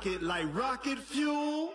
it like rocket fuel.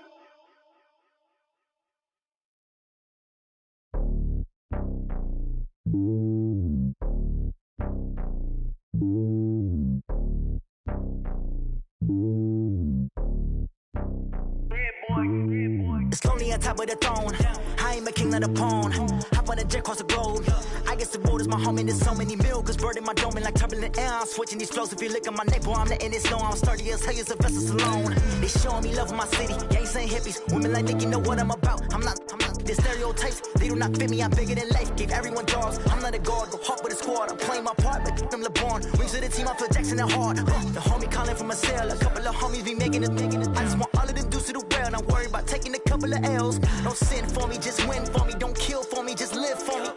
It's lonely on top of the throne. I ain't a king of the pawn. Hop on a jet across the globe. I guess the road is my home and there's so many miracles burning my dome like turbulent air. I'm switching these flows. If you look at my neck, boy, I'm letting it snow. I'm sturdy as hell as a vessel alone. They showing me love in my city. Gangs ain't hippies. Women like Nicky know what I'm about. I'm not. The stereotypes, they do not fit me. I'm bigger than life. Gave everyone jobs. I'm not a guard. Go hard with a squad. I'm playing my part, but them LeBron. Rings to the team. I feel Jackson and hard. The homie calling from a cell. A couple of homies be making it. I just want all of them dudes to the well. Not worried about taking a couple of L's. Don't sin for me, just win for me. Don't kill for me, just live for me.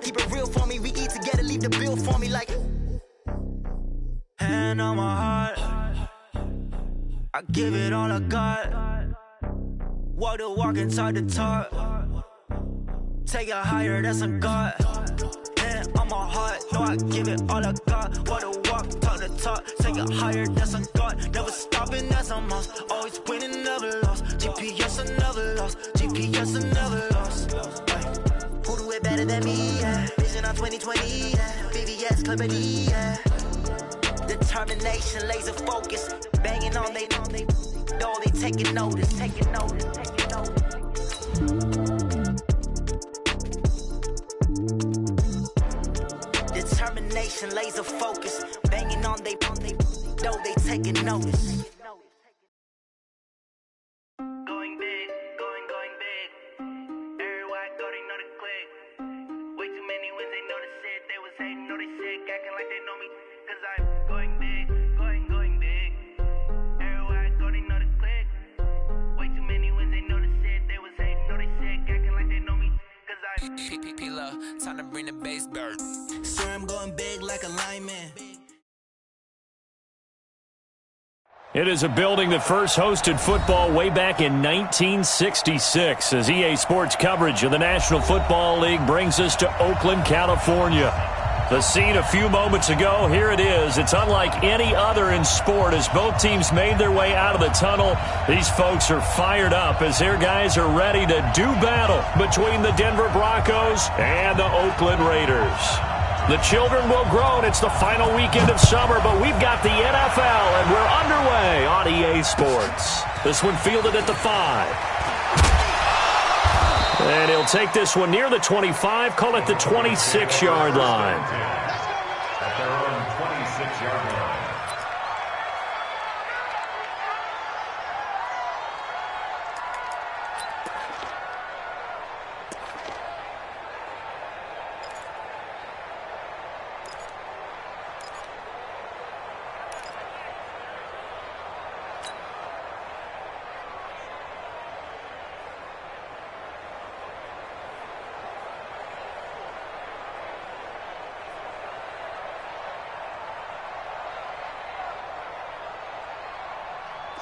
Keep it real for me. We eat together, leave the bill for me like. Hand on my heart, I give it all I got. Walk the walk and talk the talk. Take it higher, that's a God. Hand on my heart, no, I give it all I got. Walk the walk, talk the talk. Take it higher, that's a God. Never stopping, that's a must. Always winning, never lost. GPS, I never lost. GPS, I never lost. Who do it better than me? Yeah. Vision on 2020. Yeah. VVS, Clippity. Yeah. Determination, laser focus. Banging on they know they taking notice. Taking notice. Taking notice. Determination, laser focus. Banging on they know they taking notice. Going big, going big. Everywhere I go, they know the click. Way too many wins, they know the shit. They was hating, know they sick, acting like they know me. Cause I'm going big, going big. Everywhere I go, they know the click. Way too many wins, they know the shit. They was hating, know they sick, acting like they know me. Cause I'm P-P-P-Love, time to bring the bass bird. Sir, I'm going big like a lineman. It is a building that first hosted football way back in 1966 as EA Sports coverage of the National Football League brings us to Oakland, California. The scene a few moments ago, here it is. It's unlike any other in sport as both teams made their way out of the tunnel. These folks are fired up as their guys are ready to do battle between the Denver Broncos and the Oakland Raiders. The children will groan. It's the final weekend of summer, but we've got the NFL, and we're underway on EA Sports. This one fielded at the 5. And he'll take this one near the 25, call it the 26-yard line. At their own 26-yard line.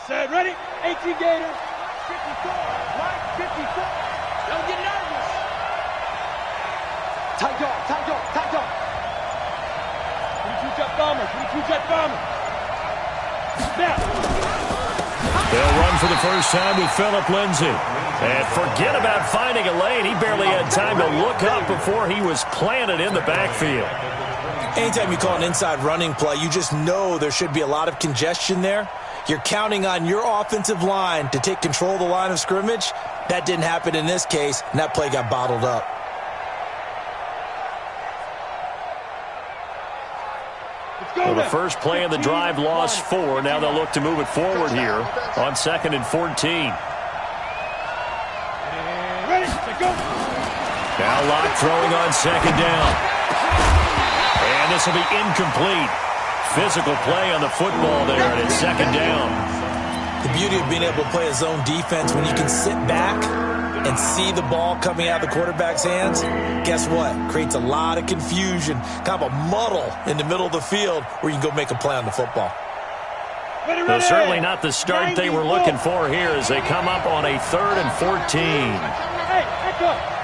Set, ready? 18 Gators. 54. Right, 54. Don't get nervous. Tight dog, tight dog, tight dog. 22 jet bomber, 22 jet bomber. Snap. They'll run for the first time with Phillip Lindsay. And forget about finding a lane. He barely had time to look up before he was planted in the backfield. Anytime you call an inside running play, you just know there should be a lot of congestion there. You're counting on your offensive line to take control of the line of scrimmage. That didn't happen in this case, and that play got bottled up. Well, the first play of the drive lost 4. Now they'll look to move it forward here on 2nd and 14. Now Locke throwing on 2nd down. And this will be incomplete. Physical play on the football there, and it's 2nd down. The beauty of being able to play a zone defense when you can sit back and see the ball coming out of the quarterback's hands, guess what? Creates a lot of confusion, kind of a muddle in the middle of the field where you can go make a play on the football. Well, certainly not the start they were looking for here as they come up on a 3rd and 14. Hey, back up.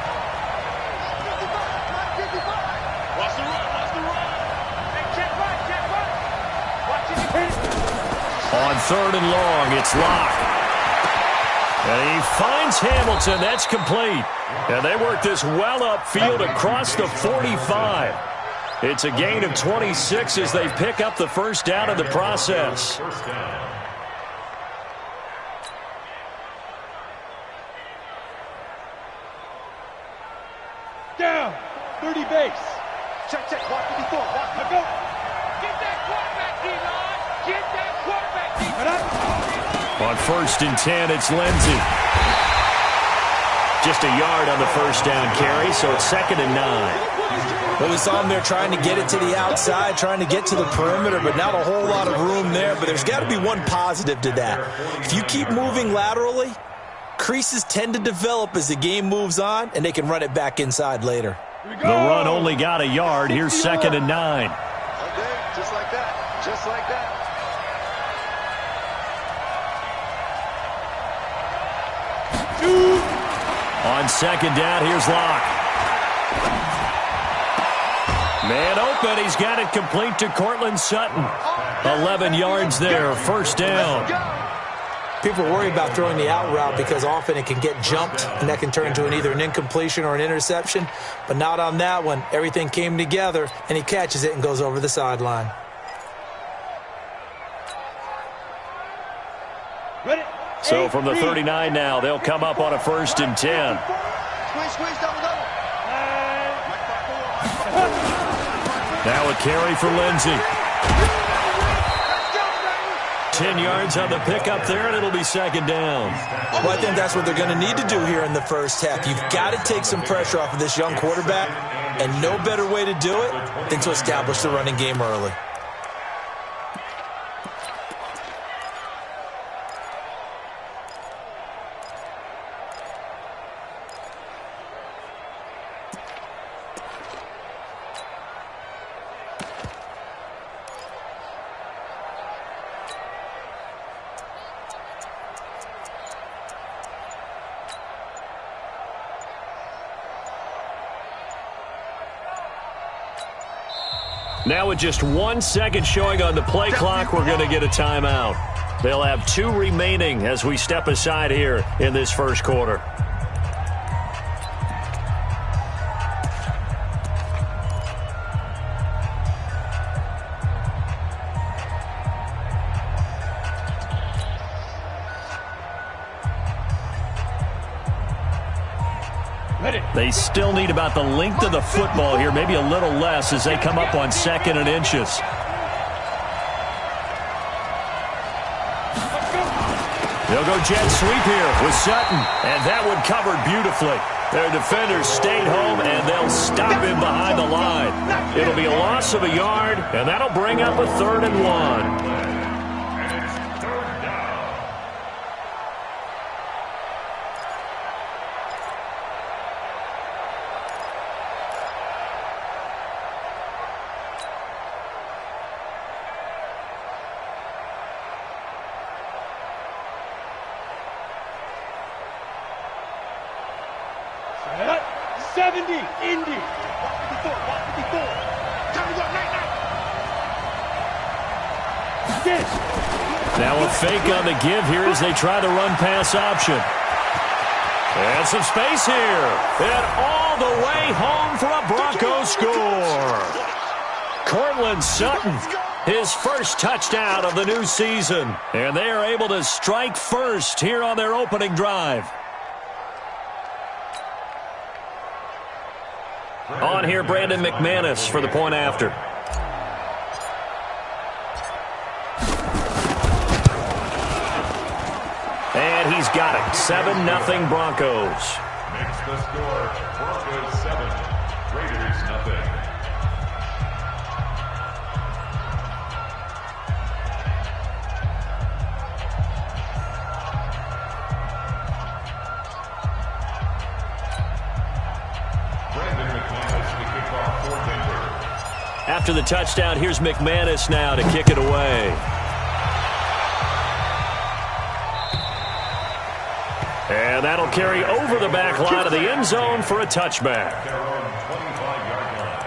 On 3rd and long, it's Locke. And he finds Hamilton. That's complete. And they work this well upfield across the 45. It's a gain of 26 as they pick up the first down in the process. Down. 30 base. Check, check. Walk 54. Walk. Now go. Get that quarterback, D-line. Get that quarterback, D-line. On 1st and 10, it's Lindsey. Just a yard on the first down carry, so it's 2nd and 9. Well, we saw him there trying to get it to the outside, trying to get to the perimeter, but not a whole lot of room there. But there's got to be one positive to that. If you keep moving laterally, creases tend to develop as the game moves on, and they can run it back inside later. The run only got a yard. Here's 2nd and 9. Okay, just like that. Just like that. On 2nd down, here's Locke. Man open. He's got it complete to Cortland Sutton. 11 yards there. First down. People worry about throwing the out route because often it can get jumped, and that can turn into either an incompletion or an interception. But not on that one. Everything came together, and he catches it and goes over the sideline. So from the 39 now, they'll come up on a 1st and 10. Squeeze, double. Now a carry for Lindsey. 10 yards on the pickup there, and it'll be 2nd down. Well, I think that's what they're going to need to do here in the first half. You've got to take some pressure off of this young quarterback, and no better way to do it than to establish the running game early. Now with just 1 second showing on the play clock, we're going to get a timeout. They'll have 2 remaining as we step aside here in this first quarter. They still need about the length of the football here, maybe a little less as they come up on 2nd and inches. They'll go jet sweep here with Sutton, and that one covered beautifully. Their defenders stayed home, and they'll stop him behind the line. It'll be a loss of a yard, and that'll bring up a 3rd and 1. Indy. Walk 54. Time to go, night. Now a fake on the give here as they try the run-pass option. And some space here. And all the way home for a Broncos score. Cortland Sutton, his first touchdown of the new season. And they are able to strike first here on their opening drive. On here, Brandon McManus for the point after. And he's got it. 7-0 Broncos. Makes the score Broncos 7, Raiders 0. After the touchdown, here's McManus now to kick it away. And that'll carry over the back line of the end zone for a touchback. Their own 25-yard line.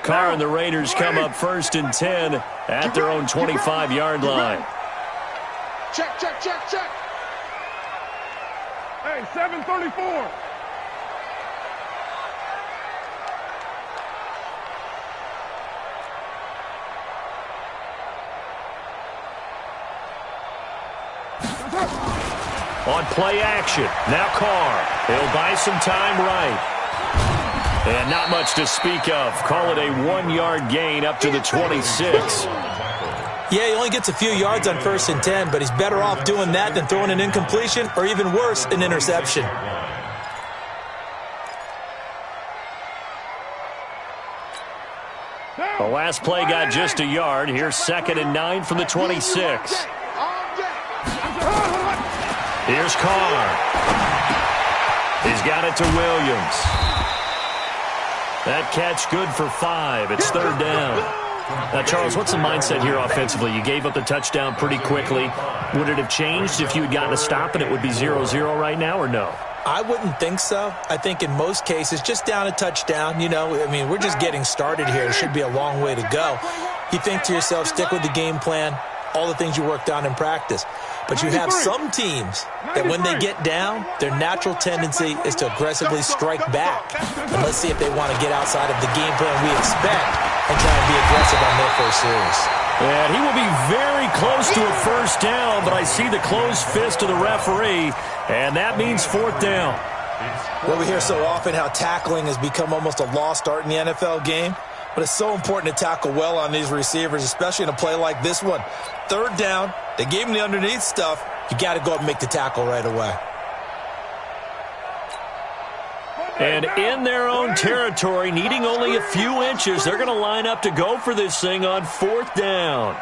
Carr and the Raiders come up 1st and 10 at their own 25-yard line. Check, check, check, check. Hey, 7:34. On play action, now Carr. He'll buy some time right. And not much to speak of. Call it a 1-yard gain up to the 26. Yeah, he only gets a few yards on 1st and 10, but he's better off doing that than throwing an incompletion or even worse, an interception. The last play got just a yard. Here's 2nd and 9 from the 26. Here's Carr. He's got it to Williams. That catch good for 5. It's 3rd down. Now, Charles, what's the mindset here offensively? You gave up the touchdown pretty quickly. Would it have changed if you had gotten a stop and it would be 0-0 right now, or no? I wouldn't think so. I think in most cases, just down a touchdown, you know, I mean, we're just getting started here. It should be a long way to go. You think to yourself, stick with the game plan, all the things you worked on in practice. But you have some teams that when they get down, their natural tendency is to aggressively strike back. And let's see if they want to get outside of the game plan we expect and try and be aggressive on their first series. And he will be very close to a 1st down, but I see the closed fist of the referee, and that means 4th down. Well, we hear so often how tackling has become almost a lost art in the NFL game. But it's so important to tackle well on these receivers, especially in a play like this one. 3rd down, they gave him the underneath stuff. You got to go up and make the tackle right away. And in their own territory, needing only a few inches, they're going to line up to go for this thing on 4th down.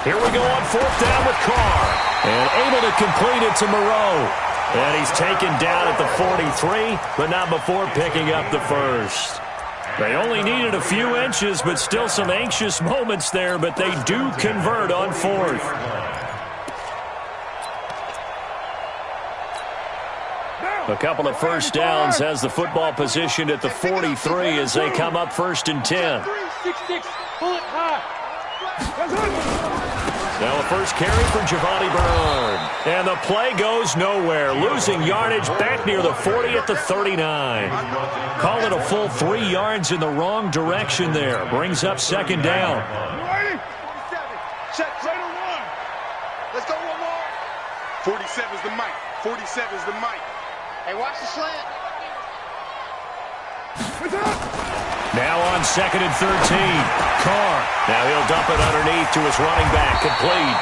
Here we go on 4th down with Carr. And able to complete it to Moreau. And he's taken down at the 43, but not before picking up the 1st. They only needed a few inches, but still some anxious moments there, but they do convert on 4th. A couple of 1st downs has the football positioned at the 43 as they come up 1st and 10. 6-6, pull it high. Now a first carry for Giovanni Bernard. And the play goes nowhere. Losing yardage back near the 40 at the 39. Call it a full 3 yards in the wrong direction there. Brings up 2nd down. 47. Check, right on 1. Let's go one more. 47's the mic. 47's the mic. Hey, watch the slant. Now on 2nd and 13. Carr. Now he'll dump it underneath to his running back. Complete.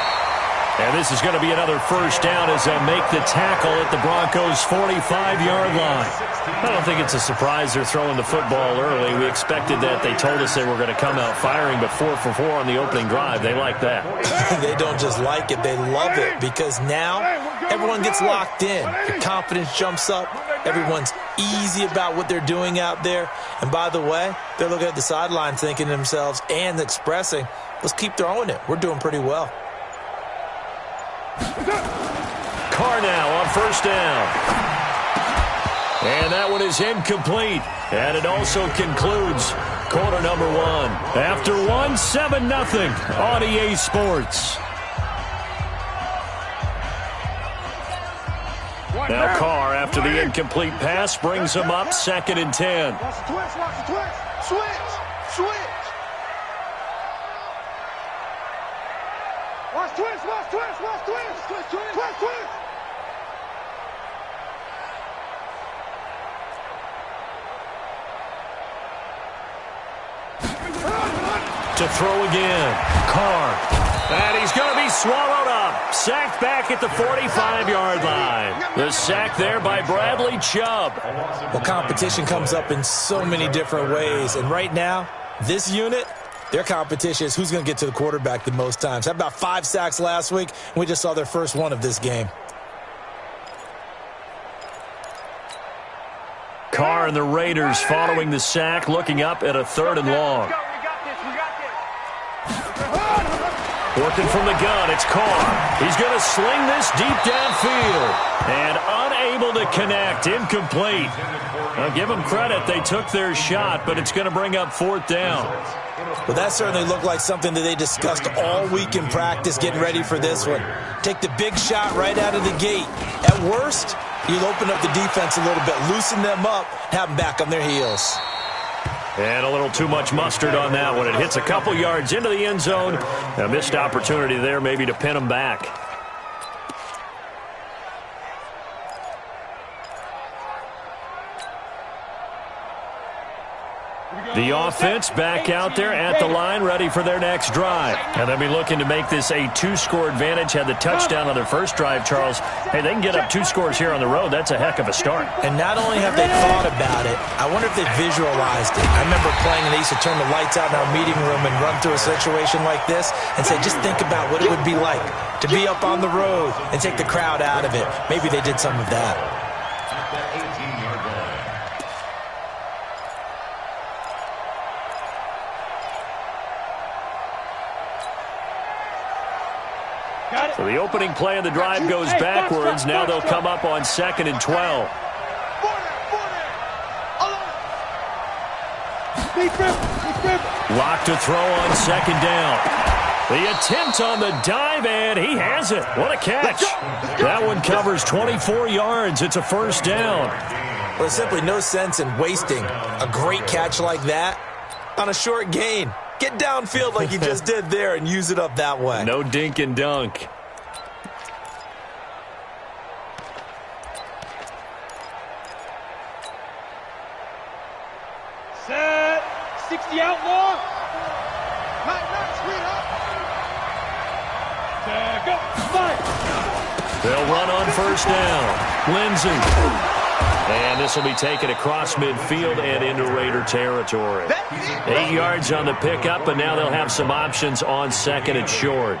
And this is going to be another 1st down as they'll make the tackle at the Broncos' 45-yard line. I don't think it's a surprise they're throwing the football early. We expected that. They told us they were going to come out firing, but 4 for 4 on the opening drive. They like that. They don't just like it. They love it because now everyone gets locked in. The confidence jumps up. Everyone's easy about what they're doing out there. And by the way, they're looking at the sideline thinking to themselves and expressing, let's keep throwing it. We're doing pretty well. Carr now on 1st down. And that one is incomplete. And it also concludes quarter number 1. After 1, 7-0 on EA Sports. Now Carr, after the incomplete pass, brings him up 2nd and 10. Watch the twist, watch the twist. Switch, switch. Watch twist, watch twist, watch twist. Twist, twist, twist, twist. To throw again. Carr. And he's going to be swallowed up. Sacked back at the 45-yard line. The sack there by Bradley Chubb. Well, competition comes up in so many different ways. And right now, this unit, their competition is who's going to get to the quarterback the most times. Had about 5 sacks last week, and we just saw their first one of this game. Carr and the Raiders following the sack, looking up at a 3rd and long. We got this, we got this. Working from the gun, it's Carr. He's going to sling this deep downfield. And unable to connect, incomplete. Now, give them credit, they took their shot, but it's going to bring up 4th down. Well, that certainly looked like something that they discussed all week in practice, getting ready for this one. Take the big shot right out of the gate. At worst, you'll open up the defense a little bit, loosen them up, have them back on their heels. And a little too much mustard on that one. It hits a couple yards into the end zone. A missed opportunity there maybe to pin them back. The offense back out there at the line, ready for their next drive. And they'll be looking to make this a 2-score advantage. Had the touchdown on their first drive, Charles. Hey, they can get up 2 scores here on the road. That's a heck of a start. And not only have they thought about it, I wonder if they visualized it. I remember playing, and they used to turn the lights out in our meeting room and run through a situation like this and say, just think about what it would be like to be up on the road and take the crowd out of it. Maybe they did some of that. So the opening play of the drive goes backwards. Now they'll come up on 2nd and 12. Lock to throw on 2nd down. The attempt on the dive, and he has it. What a catch. That one covers 24 yards. It's a 1st down. Well, there's simply no sense in wasting a great catch like that on a short gain. Get downfield like you just did there and use it up that way. No dink and dunk. Set. 60 outlaw. Go. Five. They'll run on 1st down. Lindsey. And this will be taken across midfield and into Raider territory. 8 yards on the pickup, and now they'll have some options on 2nd and short.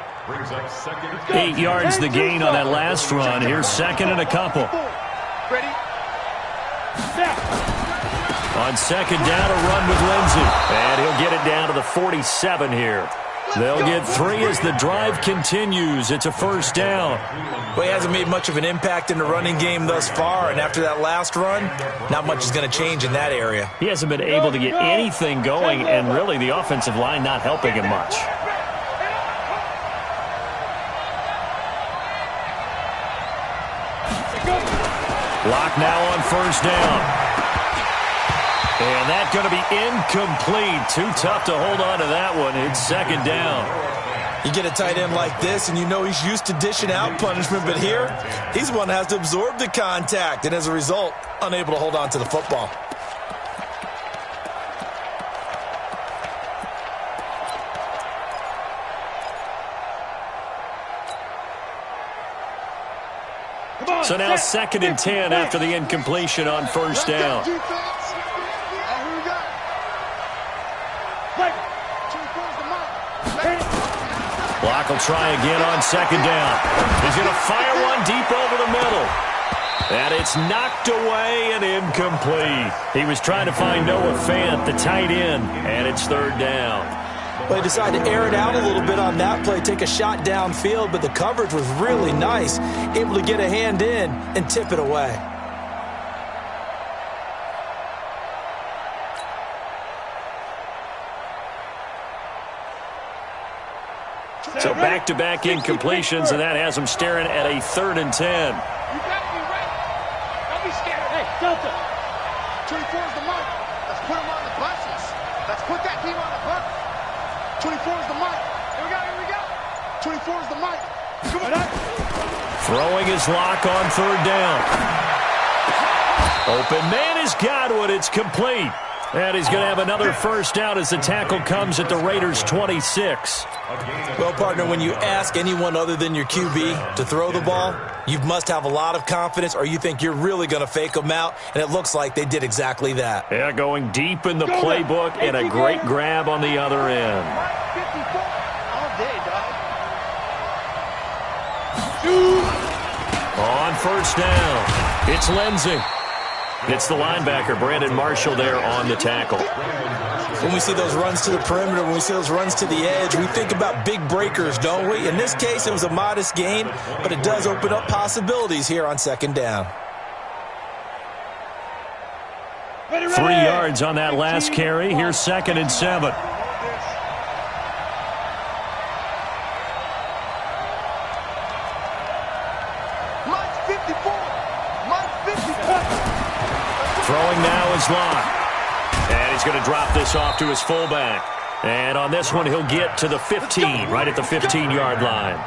8 yards the gain on that last run. Here's 2nd and a couple. Ready? On 2nd down, a run with Lindsey. And he'll get it down to the 47 here. They'll get 3 as the drive continues. It's a 1st down. Well, he hasn't made much of an impact in the running game thus far, and after that last run, not much is going to change in that area. He hasn't been able to get anything going, and really the offensive line not helping him much. Block now on 1st down. And that's going to be incomplete. Too tough to hold on to that one. It's 2nd down. You get a tight end like this, and you know he's used to dishing out punishment, but here, he's the one that has to absorb the contact, and as a result, unable to hold on to the football. So now 2nd and 10 after the incompletion on 1st down. Block will try again on 2nd down. He's going to fire one deep over the middle. And it's knocked away and incomplete. He was trying to find Noah Fant, the tight end, and it's 3rd down. Well, he decided to air it out a little bit on that play, take a shot downfield, but the coverage was really nice, able to get a hand in and tip it away. So back-to-back incompletions, and that has them staring at a 3rd and 10. You gotta be ready. Don't be scared. Hey, Delta. 24 is the mark. Let's put him on the buses. Let's put that team on the bus. 24 is the mark. Here we go, here we go. 24 is the mark. Come on. Throwing his lock on 3rd down. Open man has got one. It's complete. And he's going to have another 1st down as the tackle comes at the Raiders' 26. Well, partner, when you ask anyone other than your QB to throw the ball, you must have a lot of confidence or you think you're really going to fake them out, and it looks like they did exactly that. Yeah, going deep in the playbook and a great grab on the other end. 54 all day, dog. On 1st down, it's Lindsey. It's the linebacker, Brandon Marshall, there on the tackle. When we see those runs to the perimeter, when we see those runs to the edge, we think about big breakers, don't we? In this case, it was a modest gain, but it does open up possibilities here on second down. 3 yards on that last carry. Here's 2nd and 7. Throwing now is Locke. And he's going to drop this off to his fullback. And on this one, he'll get to the 15, right at the 15-yard line.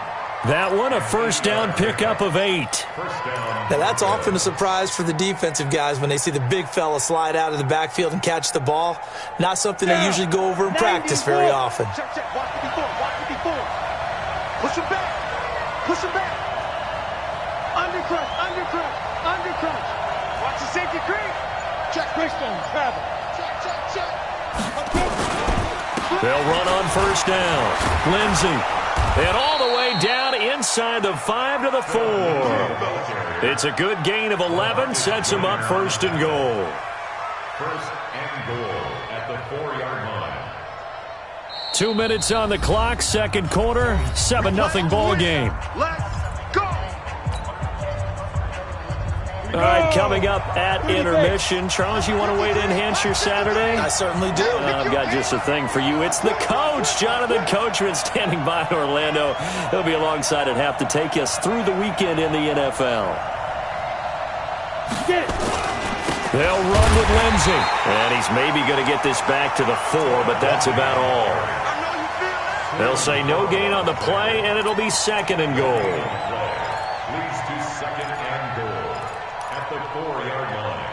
That one, a first down pickup of 8. Now, that's often a surprise for the defensive guys when they see the big fella slide out of the backfield and catch the ball. Not something they usually go over in practice very often. Check. Watch it before. Push him back. Under crunch. Watch the safety creep. Check. Christian, travel. Check. They'll run on first down. Lindsey. And all the way down inside the 5 to the 4. It's a good gain of 11. Sets him up 1st and goal. 1st and goal at the 4-yard line. 2 minutes on the clock. 2nd quarter. 7-0 ball game. Let's go. All right, coming up at intermission. Charles, you want to wait to enhance your Saturday? I certainly do. I've got just a thing for you. It's the coach, Jonathan Coachman, standing by in Orlando. He'll be alongside at half to take us through the weekend in the NFL. They'll run with Lindsey. And he's maybe going to get this back to the 4, but that's about all. They'll say no gain on the play, and it'll be 2nd and goal. Leads to 2nd and goal at the 4-yard line.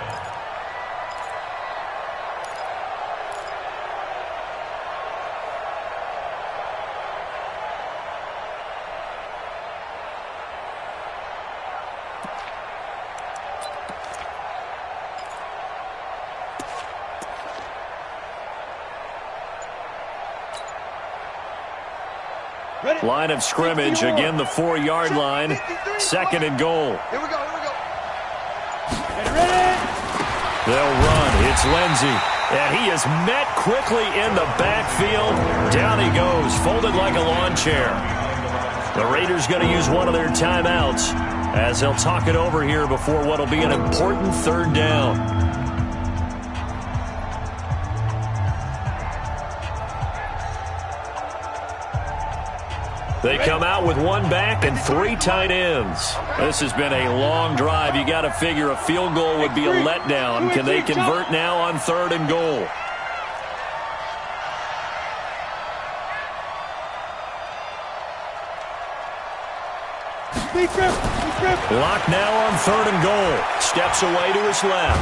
Line of scrimmage, again the 4-yard line. 2nd and goal. Here we go. They'll run. It's Lindsey. And he is met quickly in the backfield. Down he goes, folded like a lawn chair. The Raiders going to use one of their timeouts as they'll talk it over here before what will be an important 3rd down. They come out with 1 back and 3 tight ends. This has been a long drive. You got to figure a field goal would be a letdown. Can they convert now on 3rd and goal? Lock now on 3rd and goal. Steps away to his left.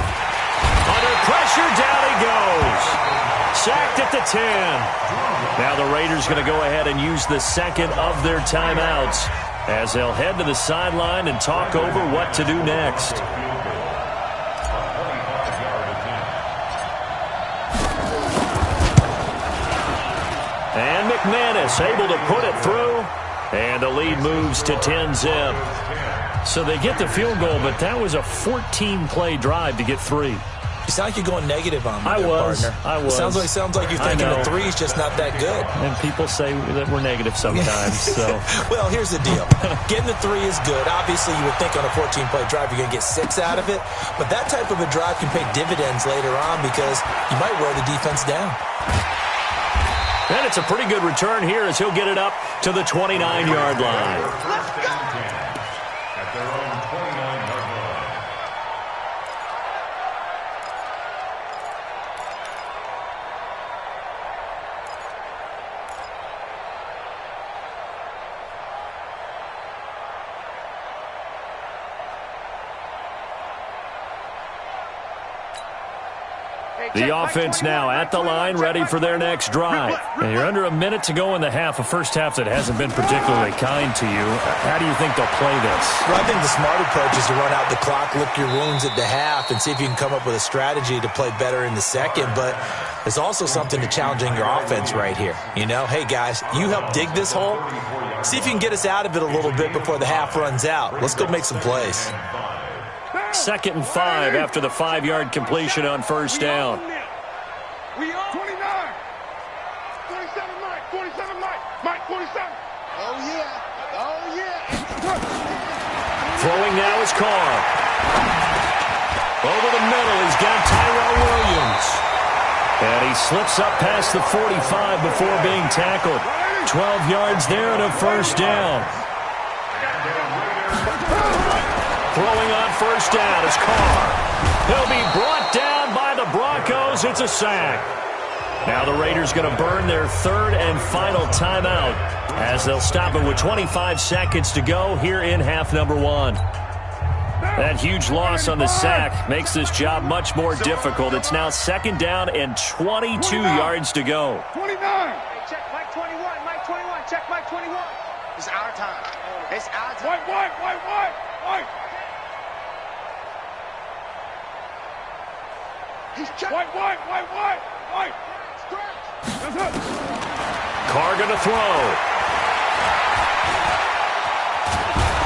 Under pressure, down he goes. Sacked at the 10. Now the Raiders going to go ahead and use the 2nd of their timeouts as they'll head to the sideline and talk over what to do next. And McManus able to put it through. And the lead moves to 10-zip. So they get the field goal, but that was a 14-play drive to get 3. You sound like you're going negative on me, partner. I was. Sounds like you're thinking the 3 is just not that good. And people say that we're negative sometimes. So, well, here's the deal. Getting the 3 is good. Obviously, you would think on a 14-play drive you're going to get 6 out of it. But that type of a drive can pay dividends later on because you might wear the defense down. And it's a pretty good return here as he'll get it up to the 29-yard line. Let's go. At their own 29-yard line. The offense now at the line, ready for their next drive. And you're under a minute to go in the half, a first half that hasn't been particularly kind to you. How do you think they'll play this? Well, I think the smart approach is to run out the clock, lick your wounds at the half, and see if you can come up with a strategy to play better in the 2nd. But there's also something to challenging your offense right here. You know, hey, guys, you help dig this hole. See if you can get us out of it a little bit before the half runs out. Let's go make some plays. It's 2nd and 5 after the 5-yard completion on first down. We are 29. 47, Mike. 47, Mike. Mike, 47. Oh, yeah. Oh, yeah. Throwing now is Carr. Over the middle, he's got Tyrell Williams. And he slips up past the 45 before being tackled. 12 yards there and a first down. Throwing on first down is Carr. He'll be brought down by the Broncos. It's a sack. Now the Raiders going to burn their 3rd and final timeout as they'll stop it with 25 seconds to go here in half number 1. That huge loss on the sack makes this job much more difficult. It's now 2nd down and 22 yards to go. 29. Hey, check Mike 21. Mike 21. Check Mike 21. It's our time. It's our time. White. He's checked. White. Carr going to throw.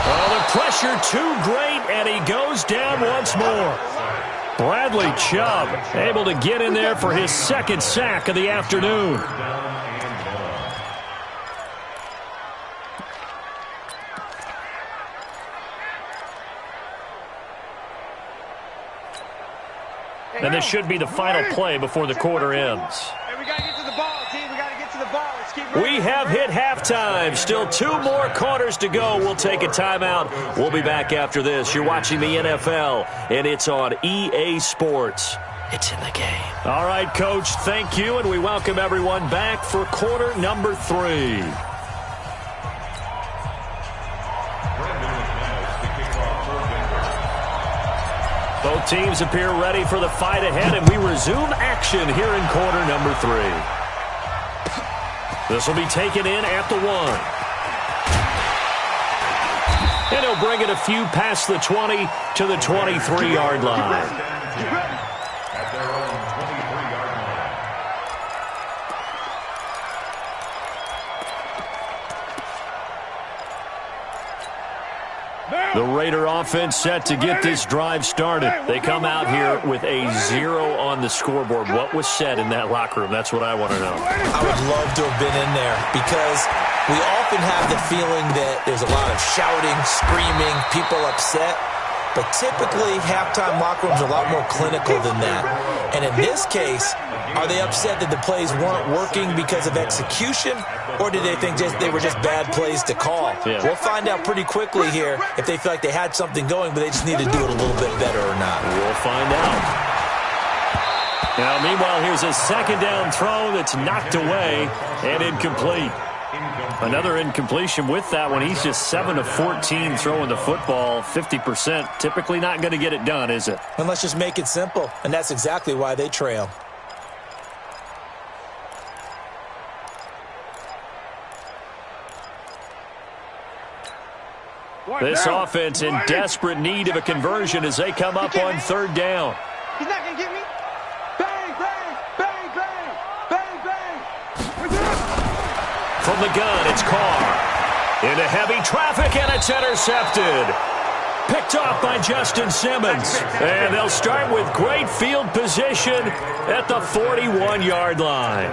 Oh, the pressure too great, and he goes down once more. Bradley Chubb able to get in there for his 2nd sack of the afternoon. And this should be the final play before the quarter ends. Hey, we got to get to the ball, team. We got to get to the ball. Let's keep We have hit halftime. Still 2 more quarters to go. We'll take a timeout. We'll be back after this. You're watching the NFL, and it's on EA Sports. It's in the game. All right, Coach, thank you, and we welcome everyone back for quarter number 3. Both teams appear ready for the fight ahead, and we resume action here in quarter number 3. This will be taken in at the 1. And he'll bring it a few past the 20 to the 23-yard line. At their own 23-yard line. The Raider offense set to get this drive started. They come out here with a 0 on the scoreboard. What was said in that locker room? That's what I want to know. I would love to have been in there because we often have the feeling that there's a lot of shouting, screaming, people upset. But typically, halftime locker rooms are a lot more clinical than that. And in this case, are they upset that the plays weren't working because of execution? Or did they think they were just bad plays to call? Yeah. We'll find out pretty quickly here if they feel like they had something going, but they just need to do it a little bit better or not. We'll find out. Now, meanwhile, here's a 2nd down throw that's knocked away and incomplete. Another incompletion with that one. He's just 7 of 14 throwing the football, 50%. Typically not going to get it done, is it? And let's just make it simple, and that's exactly why they trail. This offense in desperate need of a conversion as they come up on 3rd down. He's not going to get me. Bang, bang, bang, bang, bang, bang. From the gun, it's Carr. Into heavy traffic, and it's intercepted. Picked off by Justin Simmons. And they'll start with great field position at the 41-yard line.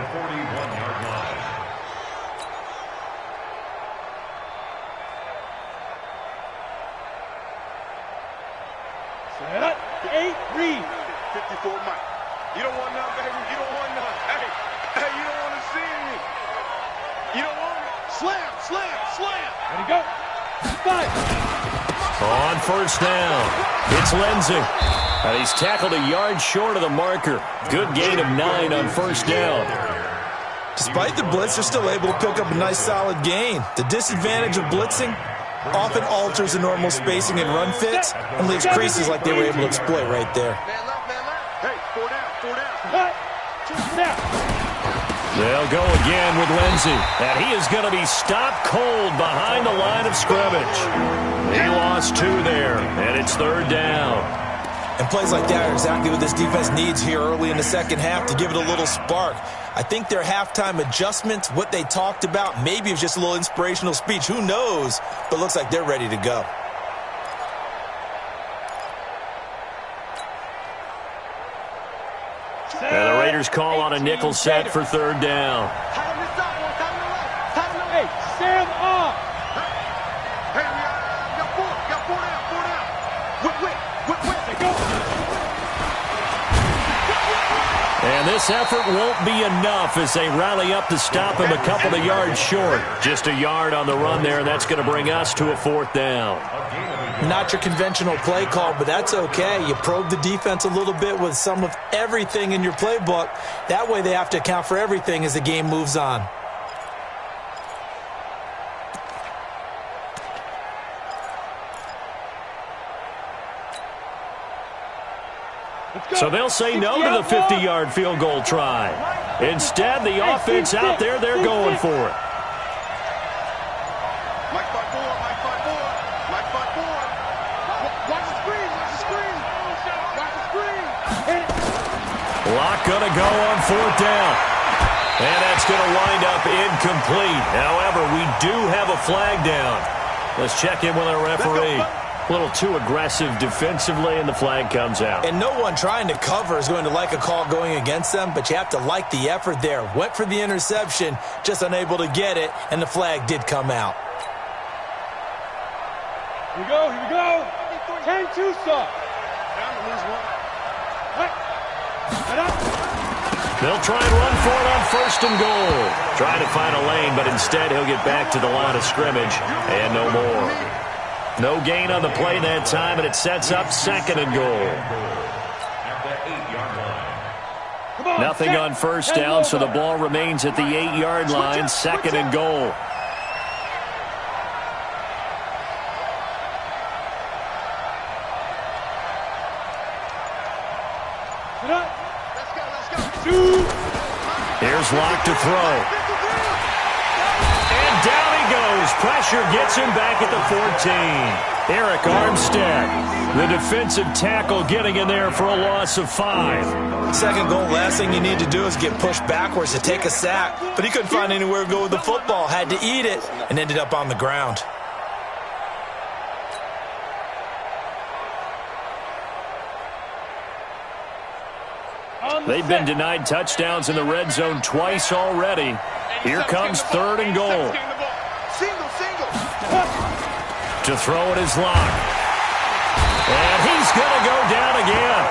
Set. 8, read. 54, Mike. You don't want none, baby. You don't want none. Hey, you don't want to see me. You don't want it. Slam, slam, slam. Ready, go. 5. On first down, it's Lindsey. And he's tackled a yard short of the marker. Good gain of 9 on first down. Despite the blitz, they're still able to pick up a nice, solid gain. The disadvantage of blitzing often alters the normal spacing and run fits and leaves creases like they were able to exploit right there. Man left, man left. Hey, 4 down, 4 down. Snap. They'll go again with Lindsey. And he is going to be stopped cold behind the line of scrimmage. He lost 2 there, and it's 3rd down. And plays like that are exactly what this defense needs here early in the second half to give it a little spark. I think their halftime adjustments, what they talked about, maybe it was just a little inspirational speech. Who knows? But it looks like they're ready to go. And the Raiders call on a nickel set for third down. Hey, stand up. Hey, we got four down. Whip. They go. And this effort won't be enough as they rally up to stop him a couple of yards short. Just a yard on the run there. That's going to bring us to a fourth down. Not your conventional play call, but that's okay. You probe the defense a little bit with some of everything in your playbook. That way they have to account for everything as the game moves on. So they'll say no to the 50-yard field goal try. Instead, the offense out there, they're going for it. Mike 5-4. Watch the screen. Lock going to go on fourth down. And that's going to wind up incomplete. However, we do have a flag down. Let's check in with our referee. A little too aggressive defensively, and the flag comes out. And no one trying to cover is going to like a call going against them, but you have to like the effort there. Went for the interception, just unable to get it, and the flag did come out. Here we go. 10-2 stop. Down to lose one. They'll try and run for it on first and goal. Trying to find a lane, but instead he'll get back to the line of scrimmage, and no more. No gain on the play that time, and it sets up second and goal. Nothing on first down, so the ball remains at the 8-yard line, second and goal. Here's Locke to throw. And down he goes. Pressure gets him back at the 14. Eric Armstead, the defensive tackle, getting in there for a loss of 5. Second goal, last thing you need to do is get pushed backwards to take a sack. But he couldn't find anywhere to go with the football. Had to eat it and ended up on the ground. They've been denied touchdowns in the red zone twice already. Here comes third and goal. Single. To throw it is Locke. And he's going to go down again.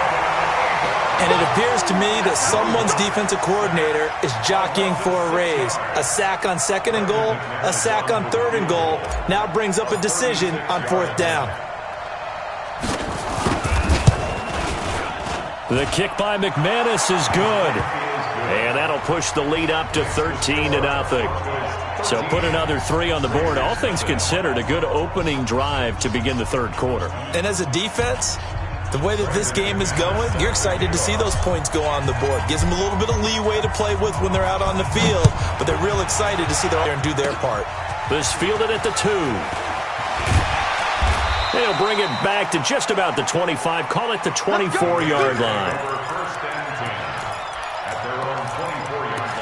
And it appears to me that someone's defensive coordinator is jockeying for a raise. A sack on second and goal, a sack on third and goal. Now brings up a decision on fourth down. The kick by McManus is good. And that'll push the lead up to 13-0. So put another 3 on the board. All things considered, a good opening drive to begin the third quarter. And as a defense, the way that this game is going, you're excited to see those points go on the board. Gives them a little bit of leeway to play with when they're out on the field, but they're real excited to see them and do their part. This fielded at the 2. They'll bring it back to just about the 25. Call it the 24-yard line. First and 10 at their own 24-yard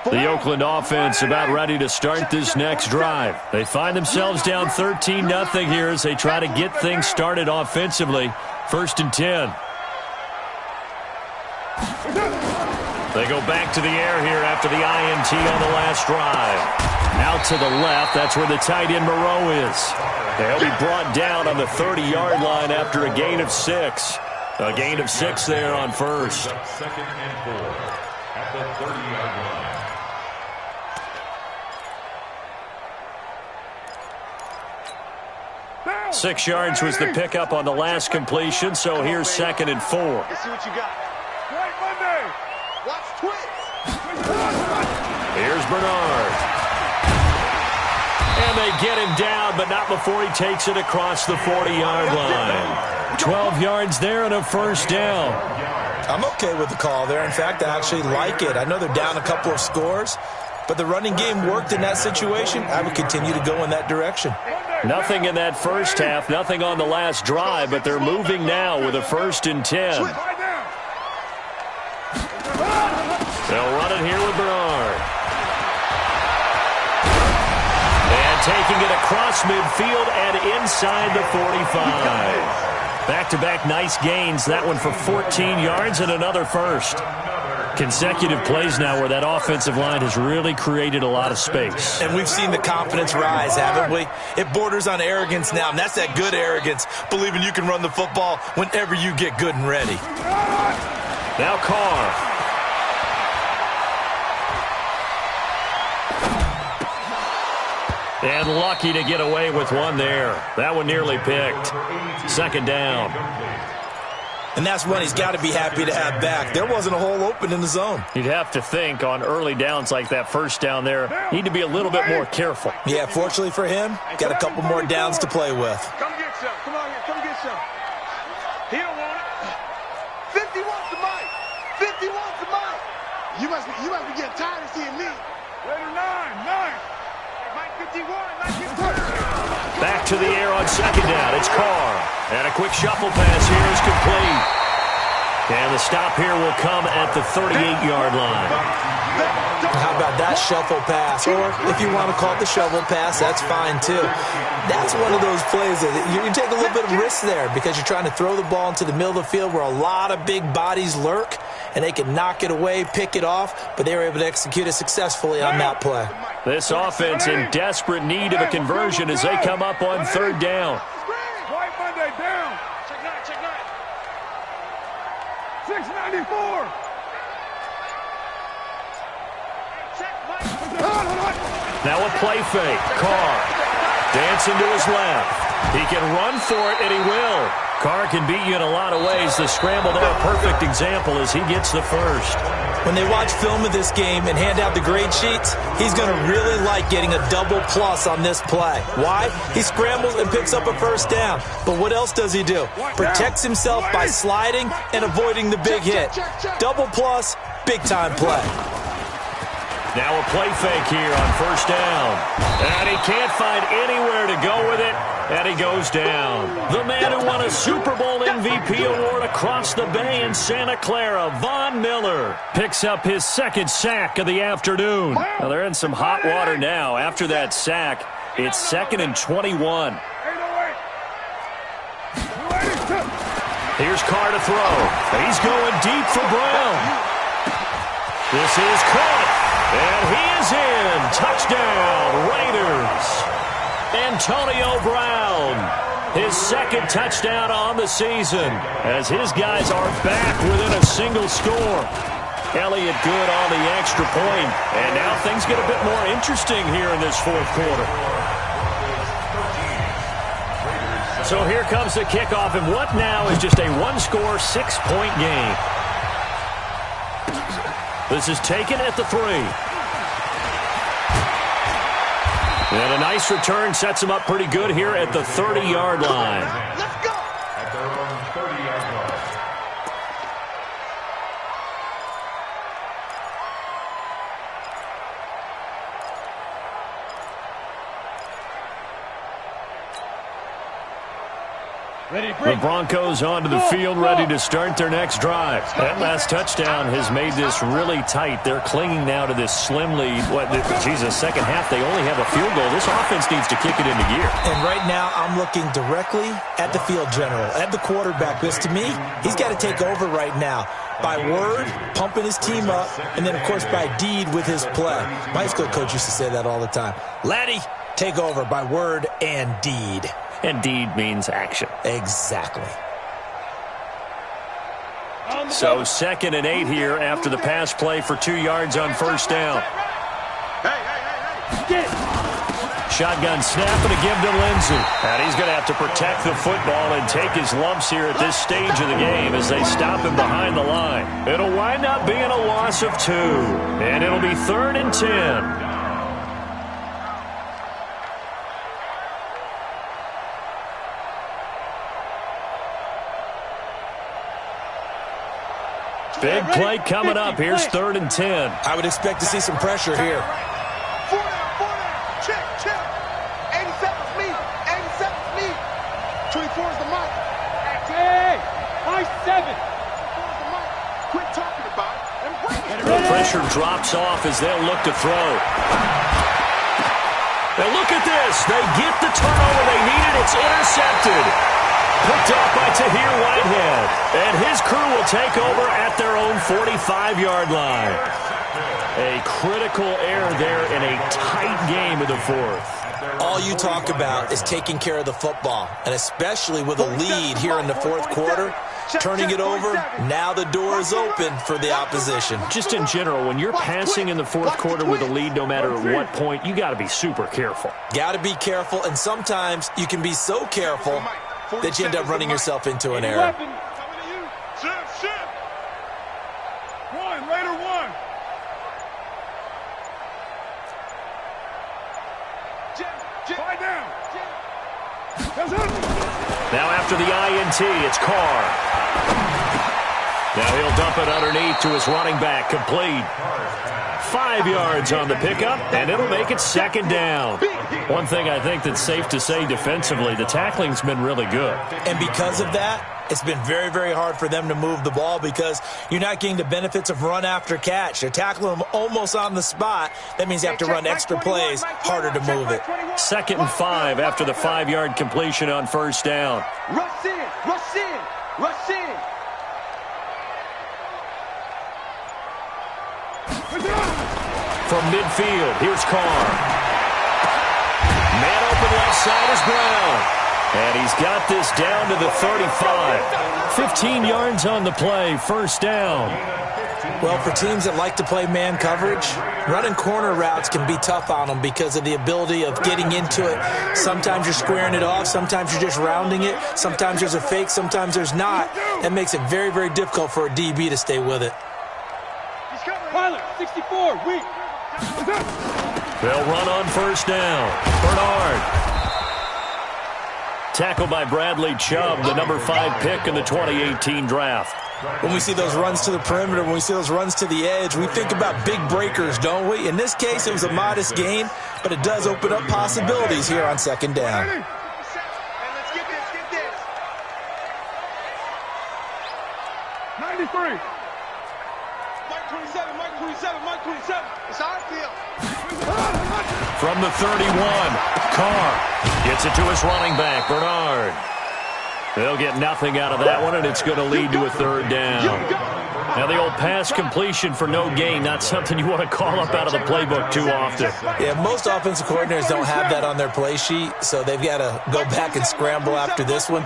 line. The Oakland offense about ready to start this next drive. They find themselves down 13-0 here as they try to get things started offensively. First and 10. They go back to the air here after the INT on the last drive. Out to the left, that's where the tight end Moreau is. They'll be brought down on the 30-yard line after a gain of 6. A gain of 6 there on first. Second and 4 at the 30-yard line. 6 yards was the pickup on the last completion, so here's second and 4. Let's see what you got. Right Monday. Watch twist. Here's Bernard. And they get him down, but not before he takes it across the 40-yard line. 12 yards there and a first down. I'm okay with the call there. In fact, I actually like it. I know they're down a couple of scores, but the running game worked in that situation. I would continue to go in that direction. Nothing in that first half, nothing on the last drive, but they're moving now with a first and 10. They'll run it here with Bernard. And taking it across midfield and inside the 45. Back-to-back nice gains. That one for 14 yards and another first. Consecutive plays now where that offensive line has really created a lot of space. And we've seen the confidence rise, haven't we? It borders on arrogance now, and that's that good arrogance, believing you can run the football whenever you get good and ready. Now Carr. And lucky to get away with one there. That one nearly picked. Second down. And that's one he's got to be happy to have back. There wasn't a hole open in the zone. You'd have to think on early downs like that first down there, need to be a little bit more careful. Yeah, fortunately for him, got a couple more downs to play with. Come get some. Come on here. Come get some. He don't want it. 50 wants the mic. 50 wants the mic. You must be getting tired of seeing me. Later 9. Mike 51. Back to the air on second down. It's Carr. And a quick shuffle pass here is complete. And the stop here will come at the 38-yard line. How about that shuffle pass? Or if you want to call it the shovel pass, that's fine too. That's one of those plays that you take a little bit of risk there because you're trying to throw the ball into the middle of the field where a lot of big bodies lurk, and they can knock it away, pick it off, but they were able to execute it successfully on that play. This offense in desperate need of a conversion as they come up on third down. White Monday down. Check 694. Now a play fake. Carr dancing to his left. He can run for it, and he will. Carr can beat you in a lot of ways. The scramble there, a perfect example as he gets the first. When they watch film of this game and hand out the grade sheets, he's going to really like getting a double plus on this play. Why? He scrambles and picks up a first down. But what else does he do? Protects himself by sliding and avoiding the big hit. Double plus, big-time play. Now a play fake here on first down. And he can't find anywhere to go with it, and he goes down. The man who won a Super Bowl MVP award across the bay in Santa Clara, Von Miller, picks up his second sack of the afternoon. Now they're in some hot water now. After that sack, it's 2nd and 21. Here's Carr to throw. He's going deep for Brown. This is caught. And he is in. Touchdown, Raiders. Antonio Brown, his second touchdown on the season as his guys are back within a single score. Elliott good on the extra point. And now things get a bit more interesting here in this fourth quarter. So here comes the kickoff, and what now is just a one-score, 6-point game. This is taken at the 3. And a nice return sets him up pretty good here at the 30-yard line. Let's go. At their own 30-yard line. The Broncos onto the field, ready to start their next drive. That last touchdown has made this really tight. They're clinging now to this slim lead. Second half, they only have a field goal. This offense needs to kick it into gear. And right now, I'm looking directly at the field general, at the quarterback, because to me, he's got to take over right now. By word, pumping his team up, and then, of course, by deed with his play. My high school coach used to say that all the time. Laddie, take over by word and deed. And deed means action. Exactly. So 2nd and 8 here after the pass play for 2 yards on first down. Shotgun snap and a give to Lindsey. And he's going to have to protect the football and take his lumps here at this stage of the game as they stop him behind the line. It'll wind up being a loss of 2. And it'll be 3rd and 10. Big play coming up. Here's 3rd and 10. I would expect to see some pressure here. 4 down. Check. 87's me. 87's me. 24 is the mic. Hey, high 7. 24 is the mic. Quit talking about it. The pressure drops off as they'll look to throw. And look at this. They get the turnover they needed. It's intercepted. Picked off by Tahir Whitehead. And his crew will take over at their own 45-yard line. A critical error there in a tight game in the fourth. All you talk about is taking care of the football, and especially with a lead here in the fourth quarter, turning it over, now the door is open for the opposition. Just in general, when you're passing in the fourth quarter with a lead, no matter at what point, you got to be super careful. Got to be careful, and sometimes you can be so careful that you end up running yourself into an error. Now after the INT, it's Carr. Now he'll dump it underneath to his running back, complete. 5 yards on the pickup, and it'll make it second down. One thing I think that's safe to say defensively, the tackling's been really good. And because of that, it's been very, very hard for them to move the ball because you're not getting the benefits of run after catch. They're tackling them almost on the spot. That means you have to run extra plays, harder to move it. 2nd and 5 after the 5-yard completion on first down. Rush in, rush in, rush in. From midfield, here's Carr. Man open left side is Brown. And he's got this down to the 35. 15 yards on the play, first down. Well, for teams that like to play man coverage, running corner routes can be tough on them because of the ability of getting into it. Sometimes you're squaring it off. Sometimes you're just rounding it. Sometimes there's a fake. Sometimes there's not. That makes it very, very difficult for a DB to stay with it. Pilot, 64, weak. They'll run on first down. Bernard. Tackled by Bradley Chubb, the number 5 pick in the 2018 draft. When we see those runs to the perimeter, when we see those runs to the edge, we think about big breakers, don't we? In this case, it was a modest gain, but it does open up possibilities here on second down. Hey, let's get this. 93. Mike 27, Mike 27, Mike 27. It's our field. From the 31, Carr gets it to his running back, Bernard. They'll get nothing out of that one, and it's going to lead to a third down. Now, the old pass completion for no gain, not something you want to call up out of the playbook too often. Yeah, most offensive coordinators don't have that on their play sheet, so they've got to go back and scramble after this one.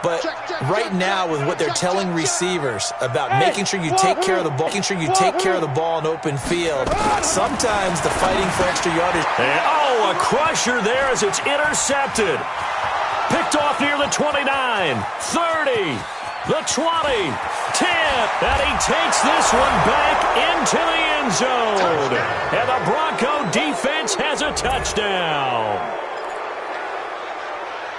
But right now, with what they're telling receivers about making sure you take care of the ball, in open field, sometimes the fighting for extra yardage. And, a crusher there as it's intercepted. Picked off near the 29, 30, the 20, 10, and he takes this one back into the end zone. And the Bronco defense has a touchdown.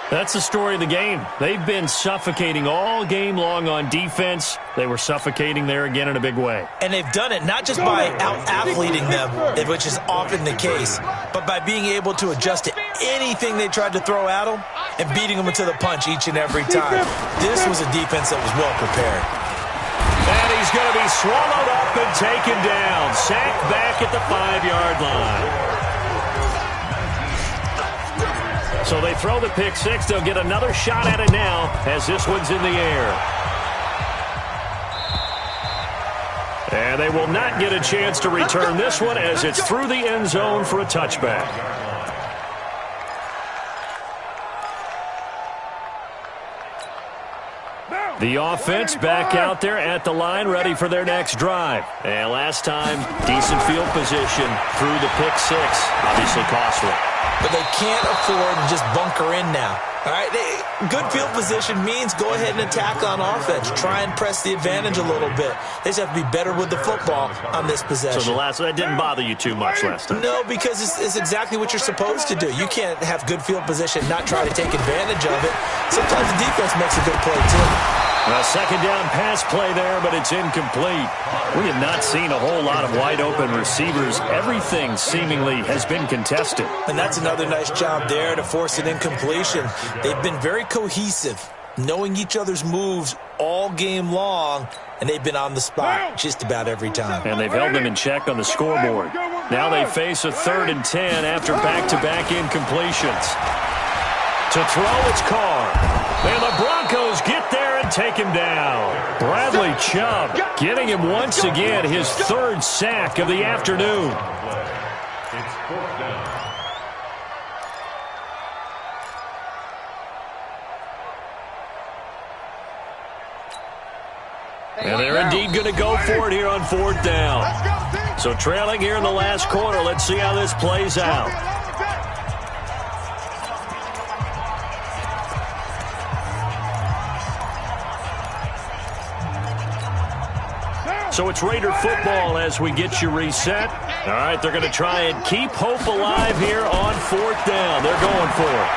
That's the story of the game. They've been suffocating all game long on defense. They were suffocating there again in a big way. And they've done it not just by out-athleting them, which is often the case, but by being able to adjust to anything they tried to throw at them and beating them into the punch each and every time. This was a defense that was well prepared. And he's going to be swallowed up and taken down. Sacked back at the 5-yard line. So they throw the pick six. They'll get another shot at it now as this one's in the air. And they will not get a chance to return this one as it's through the end zone for a touchback. The offense back out there at the line, ready for their next drive. And last time, decent field position through the pick six. Obviously costly. But they can't afford to just bunker in now. All right, good field position means go ahead and attack on offense. Try and press the advantage a little bit. They just have to be better with the football on this possession. So that didn't bother you too much last time? No, because it's exactly what you're supposed to do. You can't have good field position and not try to take advantage of it. Sometimes the defense makes a good play, too. A second down pass play there, but it's incomplete. We have not seen a whole lot of wide-open receivers. Everything seemingly has been contested. And that's another nice job there to force an incompletion. They've been very cohesive knowing each other's moves all game long, and they've been on the spot just about every time. And they've held them in check on the scoreboard. Now they face a 3rd and 10 after back-to-back incompletions. To throw, it's Carr. And the Broncos get there and take him down. Bradley Chubb getting him once again his 3rd sack of the afternoon. It's 4th down. And they're indeed going to go for it here on 4th down. So trailing here in the last quarter, let's see how this plays out. So it's Raider football as we get you reset. All right, they're going to try and keep hope alive here on 4th down. They're going for it.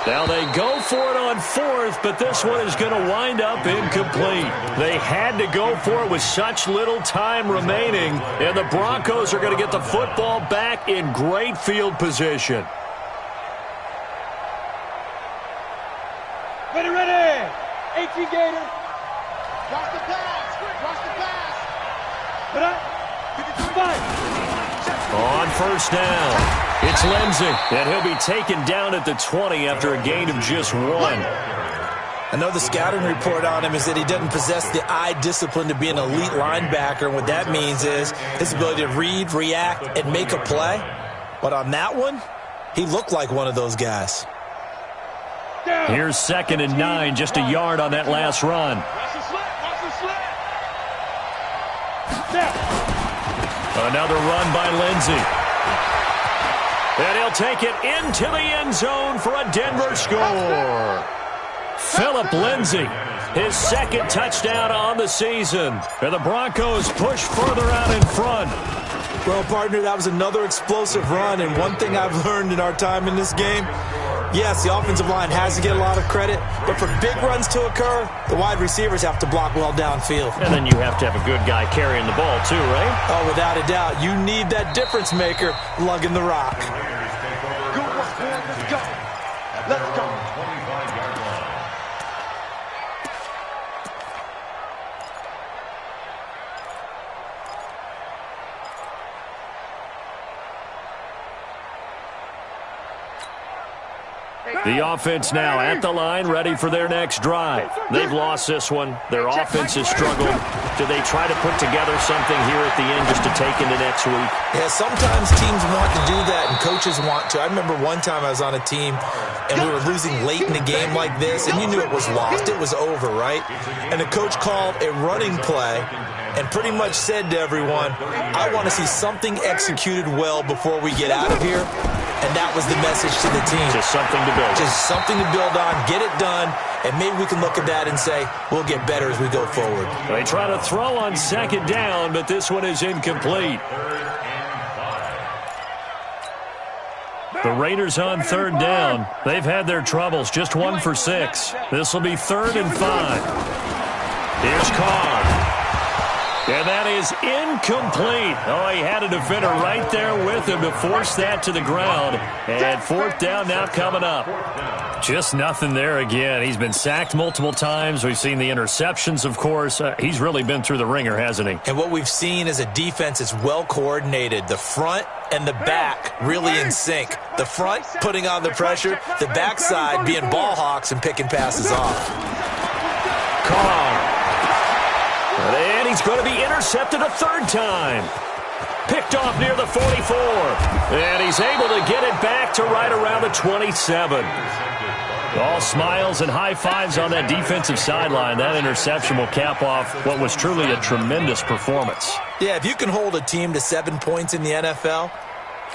Now they go for it on 4th, but this one is going to wind up incomplete. They had to go for it with such little time remaining, and the Broncos are going to get the football back in great field position. Ready, ready. 18 Gator. Watch the pass. Watch the pass. On 1st down, it's Lindsey, and he'll be taken down at the 20 after a gain of just 1. I know the scouting report on him is that he doesn't possess the eye discipline to be an elite linebacker, and what that means is his ability to read, react, and make a play. But on that one, he looked like one of those guys. Here's 2nd and 9, just a yard on that last run. Another run by Lindsey. And he'll take it into the end zone for a Denver score. Phillip Lindsay, his 2nd touchdown on the season. And the Broncos push further out in front. Well, partner, that was another explosive run, and one thing I've learned in our time in this game, yes, the offensive line has to get a lot of credit, but for big runs to occur, the wide receivers have to block well downfield. And then you have to have a good guy carrying the ball too, right? Oh, without a doubt. You need that difference maker lugging the rock. Good work, boy. Let's go. Let's go. 25-yard line. The offense now at the line, ready for their next drive. They've lost this one. Their offense has struggled. Do they try to put together something here at the end just to take into next week? Yeah, sometimes teams want to do that and coaches want to. I remember one time I was on a team and we were losing late in a game like this, and you knew it was lost. It was over, right? And the coach called a running play and pretty much said to everyone, I want to see something executed well before we get out of here. And that was the message to the team. Just something to build. Just something to build on, get it done, and maybe we can look at that and say, we'll get better as we go forward. They try to throw on 2nd down, but this one is incomplete. The Raiders on 3rd down. They've had their troubles, just 1 for 6. This will be 3rd and 5. Here's Carr. And that is incomplete. Oh, he had a defender right there with him to force that to the ground. And 4th down now coming up. Just nothing there again. He's been sacked multiple times. We've seen the interceptions, of course. He's really been through the ringer, hasn't he? And what we've seen is a defense that's well coordinated. The front and the back really in sync. The front putting on the pressure. The backside being ball hawks and picking passes off. Carr. And he's going to be intercepted a 3rd time. Picked off near the 44. And he's able to get it back to right around the 27. All smiles and high fives on that defensive sideline. That interception will cap off what was truly a tremendous performance. Yeah, if you can hold a team to 7 points in the NFL,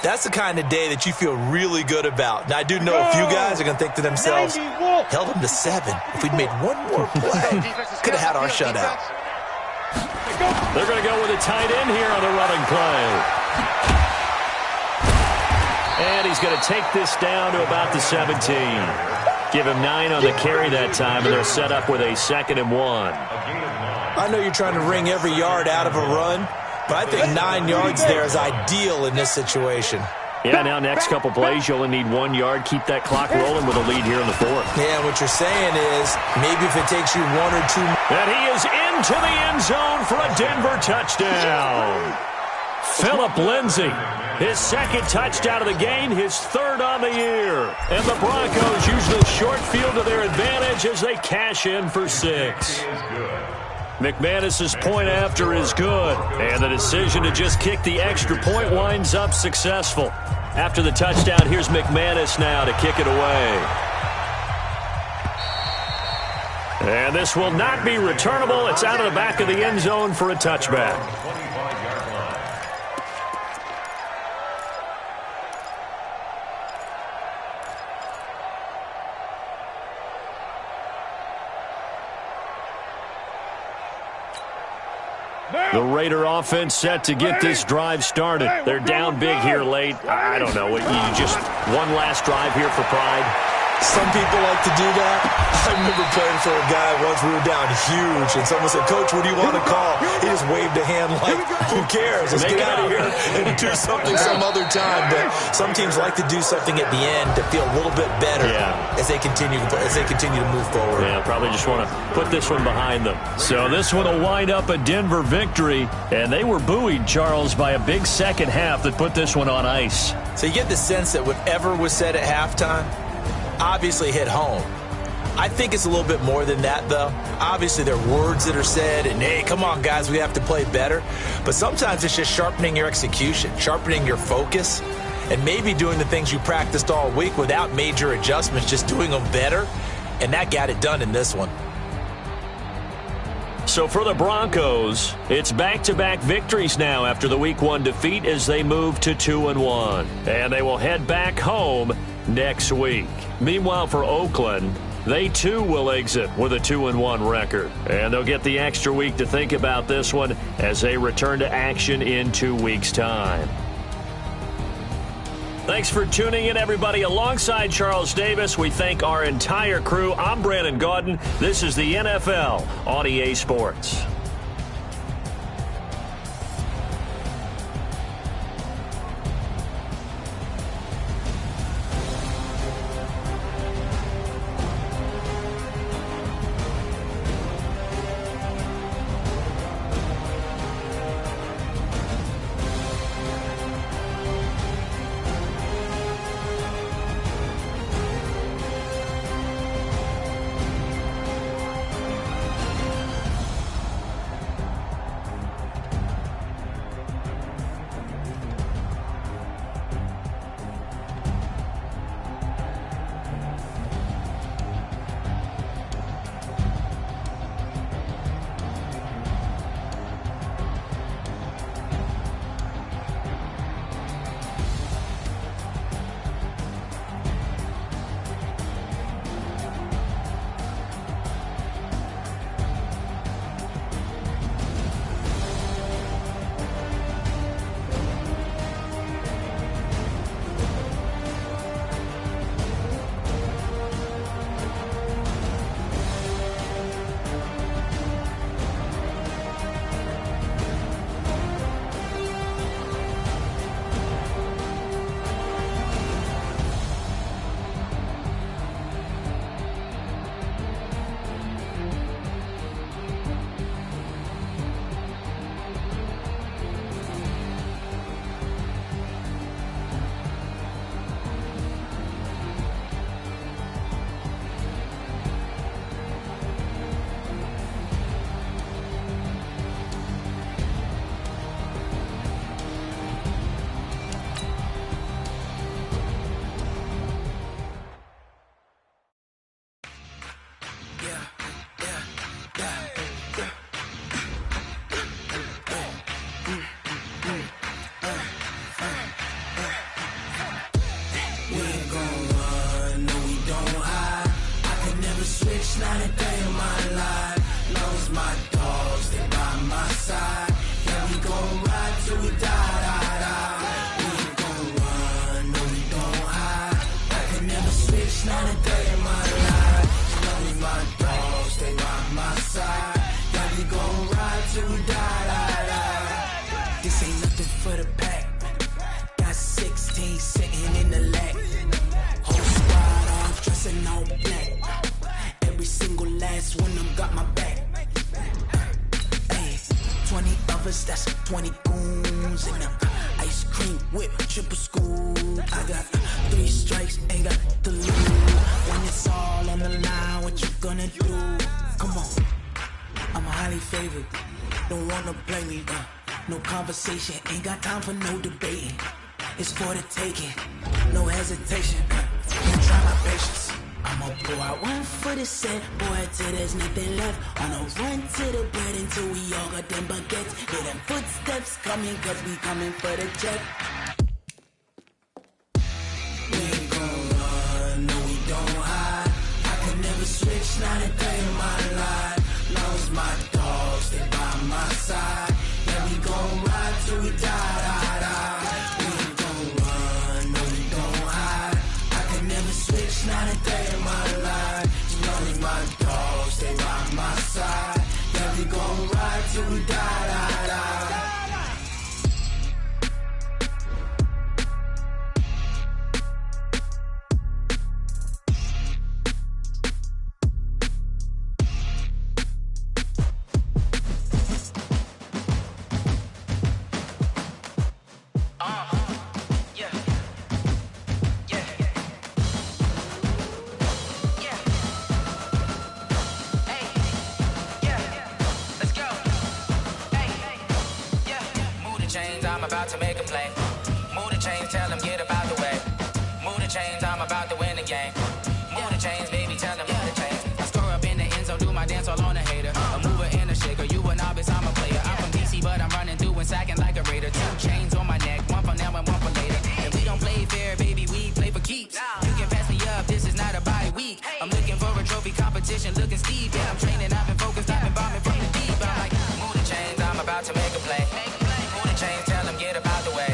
that's the kind of day that you feel really good about. Now, I do know a few guys are going to think to themselves, held them to 7. If we'd made one more play, could have had our shutout. They're going to go with a tight end here on the running play. And he's going to take this down to about the 17. Give him 9 on the carry that time, and they're set up with a 2nd and 1. I know you're trying to wring every yard out of a run, but I think 9 yards there is ideal in this situation. Yeah, now next couple plays, you only need 1 yard. Keep that clock rolling with a lead here in the fourth. Yeah, what you're saying is maybe if it takes you 1 or 2. And he is into the end zone for a Denver touchdown. Phillip Lindsay, his second touchdown of the game, his third on the year. And the Broncos use the short field to their advantage as they cash in for 6. McManus's point after is good, and the decision to just kick the extra point winds up successful. After the touchdown, here's McManus now to kick it away. And this will not be returnable. It's out of the back of the end zone for a touchback. The Raider offense set to get this drive started. They're down big here late. I don't know. You just one last drive here for pride? Some people like to do that. I remember playing for a guy once. We were down huge, and someone said, "Coach, what do you want to call?" He just waved a hand like, "Who cares? Let's get out of here and do something some other time." But some teams like to do something at the end to feel a little bit better as they continue to move forward. Yeah, probably just want to put this one behind them. So this one will wind up a Denver victory, and they were buoyed, Charles, by a big second half that put this one on ice. So you get the sense that whatever was said at halftime obviously hit home. I think it's a little bit more than that, though. Obviously, there are words that are said, and, hey, come on, guys, we have to play better. But sometimes it's just sharpening your execution, sharpening your focus, and maybe doing the things you practiced all week without major adjustments, just doing them better, and that got it done in this one. So for the Broncos, it's back-to-back victories now after the Week 1 defeat as they move to 2-1. And they will head back home next week. Meanwhile, for Oakland, they too will exit with a 2-1 record. And they'll get the extra week to think about this one as they return to action in 2 weeks' time. Thanks for tuning in, everybody. Alongside Charles Davis, we thank our entire crew. I'm Brandon Gaudin. This is the NFL on EA Sports. This ain't nothing for the pack. Got 16 goons, that's 20 goons in them. Ice cream whip, triple scoop. I got 3 strikes, ain't got to lose. When it's all on the line, what you gonna do? Come on, I'm highly favored. Don't wanna play me, no conversation, ain't got time for no debating. It's for the taking, no hesitation. Don't try my patience. I'ma pull out one for the set, boy, till there's nothing left. On a run to the bread until we all got them baguettes. Hear them footsteps coming, cause we coming for the jet. We ain't gon' run, no we don't hide. I can never switch, not a day in my life. Long as my dogs, stay by my side. Yeah, we gon' ride till we die. We ain't gon' run, no we don't hide. I can never switch, not a day in my life. As long as my dogs stay by my side. Yeah, we gon' ride till we die. I'm about to make a play. Move the chains, tell them get up out the way. Move the chains, I'm about to win the game. Move the chains, baby, tell them move the chains. I score up in the end zone, do my dance all on a hater. A mover and a shaker, you a novice, I'm a player. I'm from DC, but I'm running through and sacking like a raider. 2 chains on my neck, one for now and one for later. And we don't play fair, baby, we play for keeps. You can pass me up, this is not a bye week. I'm looking for a trophy competition, looking steep. Yeah, I'm training, I've been focused, I've been bombing from the deep. I'm like, move the chains, I'm about to make a play. Move the chains, tell them get up out the way.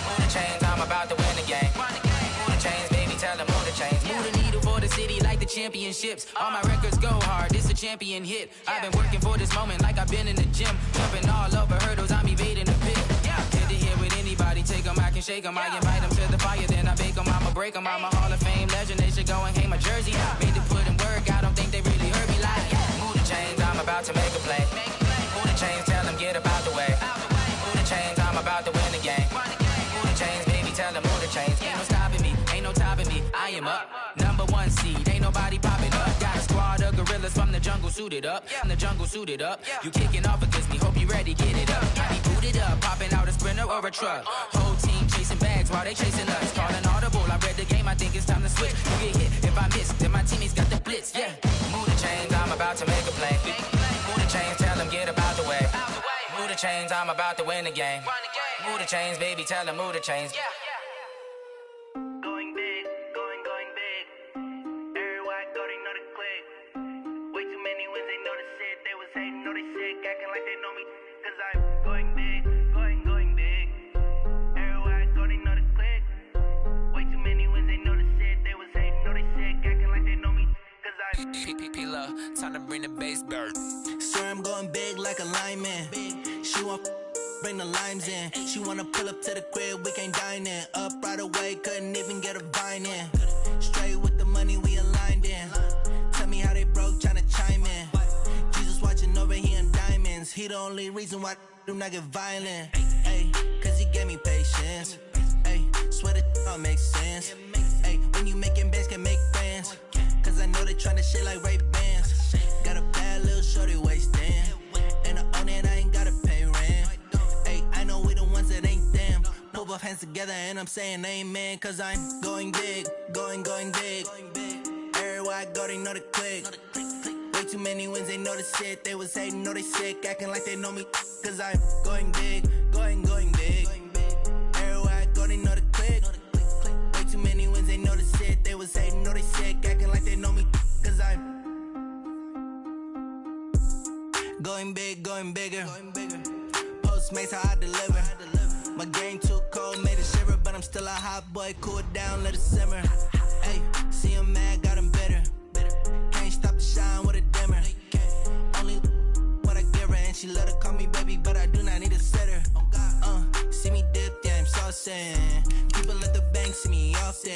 Move the chains, I'm about to win the game. Move the chains, baby, tell them move the chains. Move the needle for the city like the championships. All my records go hard, this a champion hit. I've been working for this moment like I've been in the gym. Jumping all over hurdles, I'm evading the pit. Get to here with anybody, take them, I can shake them. I invite them to the fire, then I bake them, I'ma break them. I'm a Hall of Fame legend, they should go and hang my jersey. Made to put in work, I don't think they really heard me like. Move the chains, I'm about to make a play. Move the chains, tell them get up out the way. Move the chains, I'm about to win the game. Move the chains, baby, tell them move the chains. Ain't no stopping me, ain't no topping me. I am up, #1 seed, ain't nobody popping up. Got a squad of gorillas from the jungle suited up. From the jungle suited up. You kicking off against me, hope you ready, get it up. I be booted up, popping out a sprinter or a truck. Whole team chasing bags while they chasing us. Calling audible, I read the game, I think it's time to switch. You get hit if I miss, then my teammates got the blitz, yeah. Move the chains, I'm about to make a play. Move the chains, tell them get up out the way. Move the chains, I'm about to win the game. Move the chains, baby, tell them move the chains. Going big, going big. Everywhere I go, they know the click. Way too many wins, they know the shit. They was hating, know they sick, acting like they know me. Cause I'm going big, going big. Everywhere I go, they know the click. Way too many wins, they know the shit. They was hating, know they sick, acting like they know me. Cause I'm P-P-P-Love, time to bring the bass bird. Swear I'm going big like a lineman. She want bring the limes in. She wanna pull up to the crib, we can't dine in. Up right away, couldn't even get a vine in. Straight with the money, we aligned in. Tell me how they broke, tryna chime in. Jesus watching over here in diamonds. He the only reason why I do not get violent. Ay, cause he gave me patience. Ay, swear that all makes sense. Ay, when you making bands, can make friends. Cause I know they tryna shit like Ray-Bans. Got a bad little shorty wasting. And I own it, I ain't gotta pay rent. Ay, I know we the ones that ain't them. Pull both hands together and I'm saying amen. Cause I'm going big, going big. Everywhere I go, they know the click. Way too many wins, they know the shit. They was hating, know they sick, acting like they know me. Cause I'm going big, going big. Everywhere I go, they know the click. Way too many wins, they know the shit. They was hating, know they sick, acting like they know me. Cause I'm going big, going bigger. Postmates how I deliver. My game too cold, made it shiver, but I'm still a hot boy. Cool it down, let it simmer. Hey, see him mad, got him bitter. Can't stop the shine with a dimmer. Only what I give her, and she love to call me baby, but I do not need a sitter. See me dip, yeah, I'm saucing. People at the bank see me often.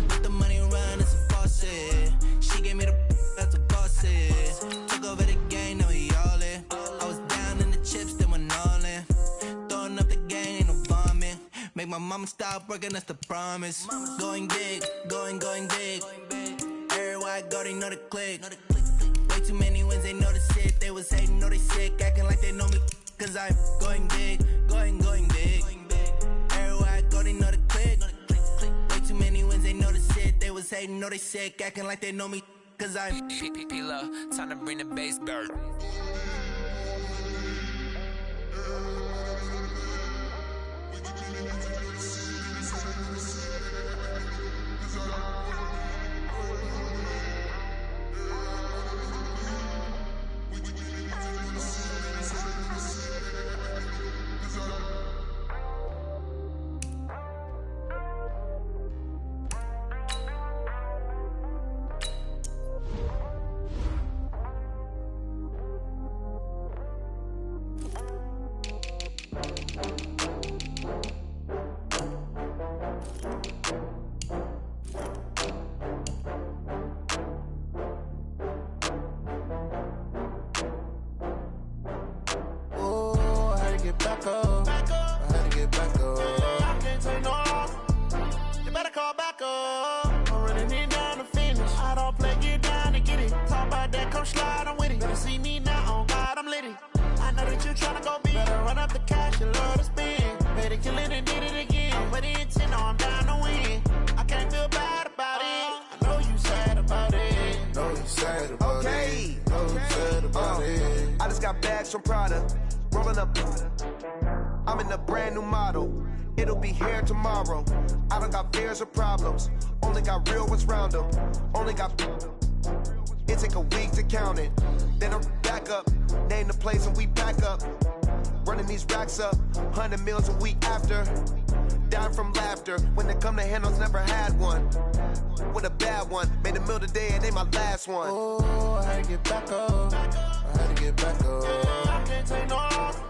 Let the money run, it's a faucet. She gave me the that's a boss is. Took over the game, now we all in. I was down in the chips, then went all in. mama stop working, that's the promise. Going big, going big. Everywhere I go, they know the click. Way too many wins, they know the shit. They was hating, know they sick, acting like they know me. Cause I'm going big, going big. Everywhere I go, they know the click. Way too many wins, they know the shit. They was hating, know they sick, acting like they know me. Cause I'm P-P-P-Lo, time to bring the bass back. From Prada, rolling up. I'm in a brand new model. It'll be here tomorrow. I don't got fears or problems. Only got real ones round them. Only got. It take a week to count it. Then I'm back up. Name the place and we back up. Running these racks up. 100 meals a week after. Dying from laughter. When it come to handles, never had one. With a bad one. Made a meal today and they my last one. Oh, I had to get back up. I had to get back up. I can't take no off.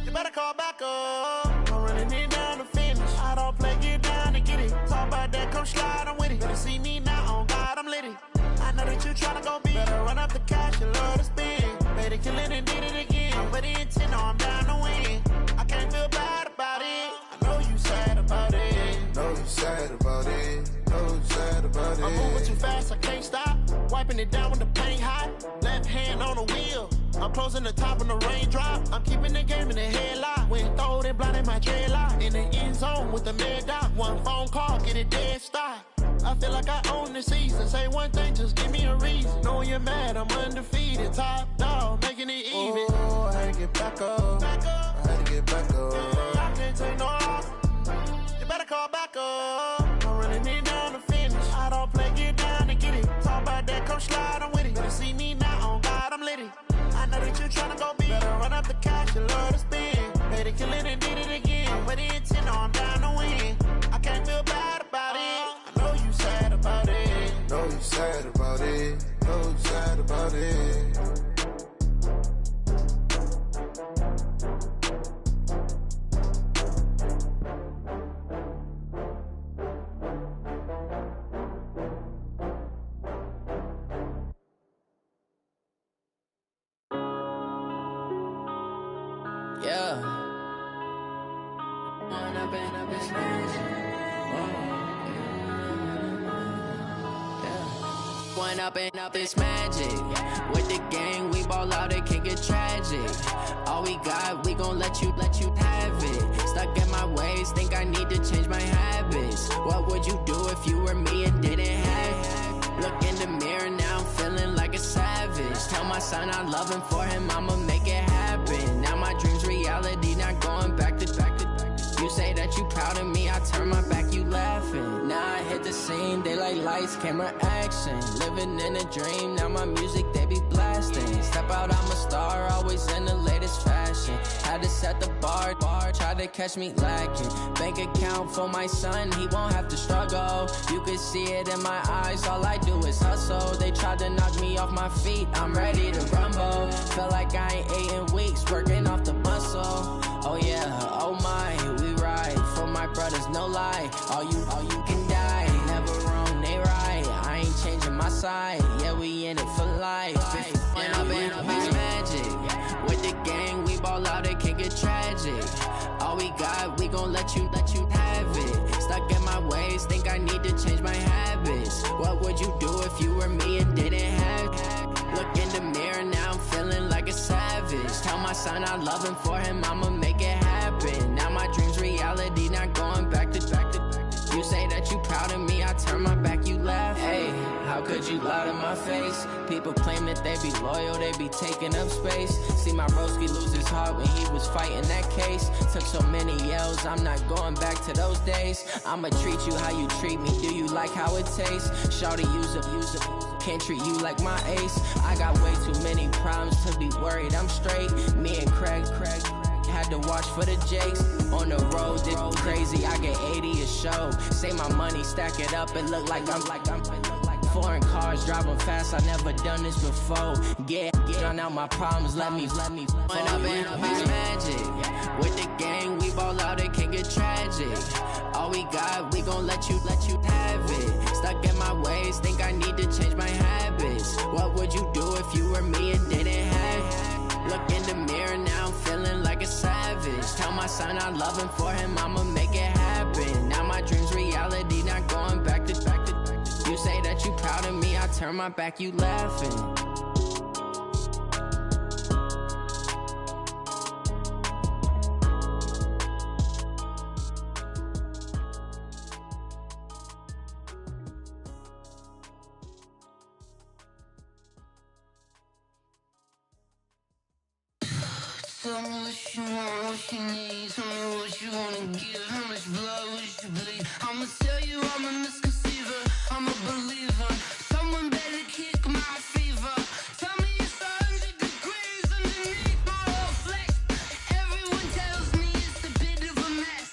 You better call back up. I'm running it down to finish. I don't play, get down to get it. Talk about that, come slide, I'm with it. Better see me now, on God, I'm litty. I know that you tryna go big. Better run up the cash, you love to spend. Better kill it and did it again. I'm with the intent, no, I'm down to win. I can't feel bad about it. I know you sad about it. Know you sad about it. Know you sad about it. I'm moving too fast, I can't stop. Wiping it down when the paint hot. Left hand on the wheel. I'm closing the top when the raindrop. I'm keeping the game in the headlock. When throwed and blinded my dreadlock. In the end zone with the mad dot. One phone call, get it dead stop. I feel like I own the season. Say one thing, just give me a reason. Knowing you're mad, I'm undefeated. Top dog, making it even. Oh, I had to get back up. I had to get back up. I can't take no off. You better call back up. I'm running it down to finish. I don't play, get down to get it. Talk about that, come slide, I'm with it. Better see me now, on God, I'm litty. I know that you tryna go big. Better run up the cash, you love to spend. Better kill it and did it again. I'm with the intent, no, I'm down to win. I can't feel bad about it. I know you sad about it. Know you sad about it. Know you sad about it. Yeah. One up and up, it's magic. With the gang, we ball out, it can get tragic. All we got, we gon' let you have it. Stuck in my ways, think I need to change my habits. What would you do if you were me and didn't have it? Look in the mirror, now I'm feeling like a savage. Tell my son I love him, for him I'ma make it happen. Now my dream's reality, not going back to. You say that you proud of me, I turn my back, you laughing. Now I hit the scene, daylight lights, camera action. Living in a dream, now my music, they be blasting. Step out, I'm a star, always in the latest fashion. Had to set the bar, try to catch me lacking. Bank account for my son, he won't have to struggle. You can see it in my eyes, all I do is hustle. They tried to knock me off my feet, I'm ready to rumble. Feel like I ain't ate in weeks, working off the muscle. Oh yeah, oh my, we ride for my brothers, no lie. All you can die, never wrong, they right. I ain't changing my side, yeah, we in it for life. When up and up, it's magic. With the gang, we ball out, it can get tragic. All we got, we gon' let you have ways, think I need to change my habits. What would you do if you were me and didn't have it? Look in the mirror, now I'm feeling like a savage. Tell my son I love him, for him I'ma make it happen. Now my dream's reality, not going back to. You say that you proud of me, I turn my back, you laugh. Hey, how could you lie to my face? People claim that they be loyal, they be taking up space. See my broski lose his heart when he was fighting that case. Took so many yells, I'm not going back to those days. I'ma treat you how you treat me, do you like how it tastes? Shawty, use up, can't treat you like my ace. I got way too many problems to be worried, I'm straight. Me and Craig had to watch for the Jakes. On the road, it's crazy, I get 80 a show. Say my money, stack it up, it look like I'm foreign cars, driving fast, I never done this before. Get drown out my problems, let me When up and up is magic. With the gang, we ball out, it can get tragic. All we got, we gon' let you have it. Stuck in my ways, think I need to change my habits. What would you do if you were me and didn't have it? Look in the mirror, now I'm feeling like a savage. Tell my son I love him, for him I'ma make it happen. Now my dream's reality, not going back to. You say that you proud of me, I turn my back, you laughing. Tell me what you want, what you need. Tell me what you wanna give. How much blood would you bleed? I'ma tell you I'm a misconceiver, I'm a believer. Someone better kick my fever. Tell me it's 100 degrees underneath my whole flesh. Everyone tells me it's a bit of a mess.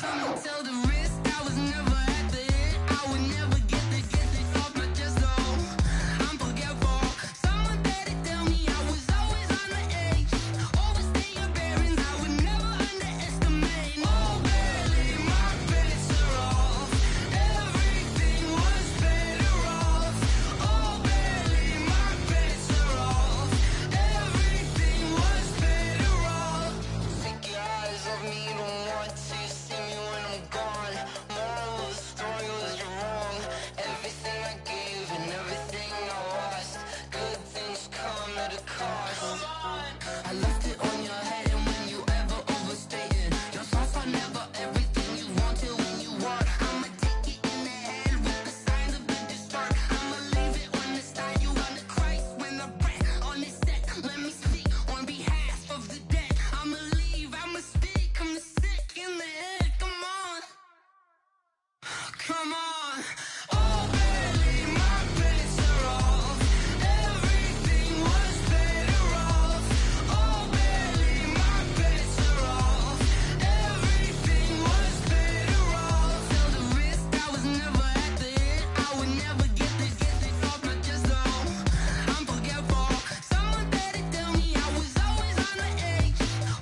I'ma tell the risk I was never at the end. I would never get the off my chest, though. I'm forgetful. Someone better tell me I was always on the edge. Overstay your bearings, I would never underestimate. Oh, barely, my bets are off. Everything was better off. Oh, barely, my bets are off. Everything was better off. Take your eyes off me, you don't want to see me when I'm gone. Moral of the story was you're wrong. Everything I gave and everything I lost. Good things come at a cost. I left it on your head, and when you ever overstay it, your thoughts are never everything you wanted when you want. I'ma take it in the head with the signs of the distort. I'ma leave it on the side. You on the Christ when the breath on this set. Let me speak on behalf of the dead. I'ma leave, I'ma speak. I'm the sick in the head. Come on, come on. Oh, barely, my bets are off. Everything was better off. Oh, barely, my bets are off. Everything was better off. Tell the risk I was never at the end. I would never get this off my chest, though. I'm forgetful. Someone better tell me I was always on the edge.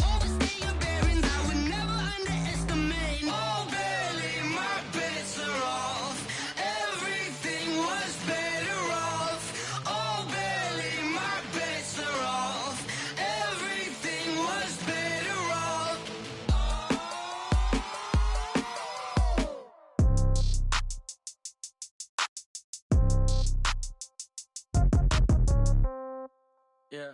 Overstay your bearings, I would never underestimate. Oh, barely, my bets are off. Everything was better off. Oh, barely, my bets are off. Everything was better off. Yeah.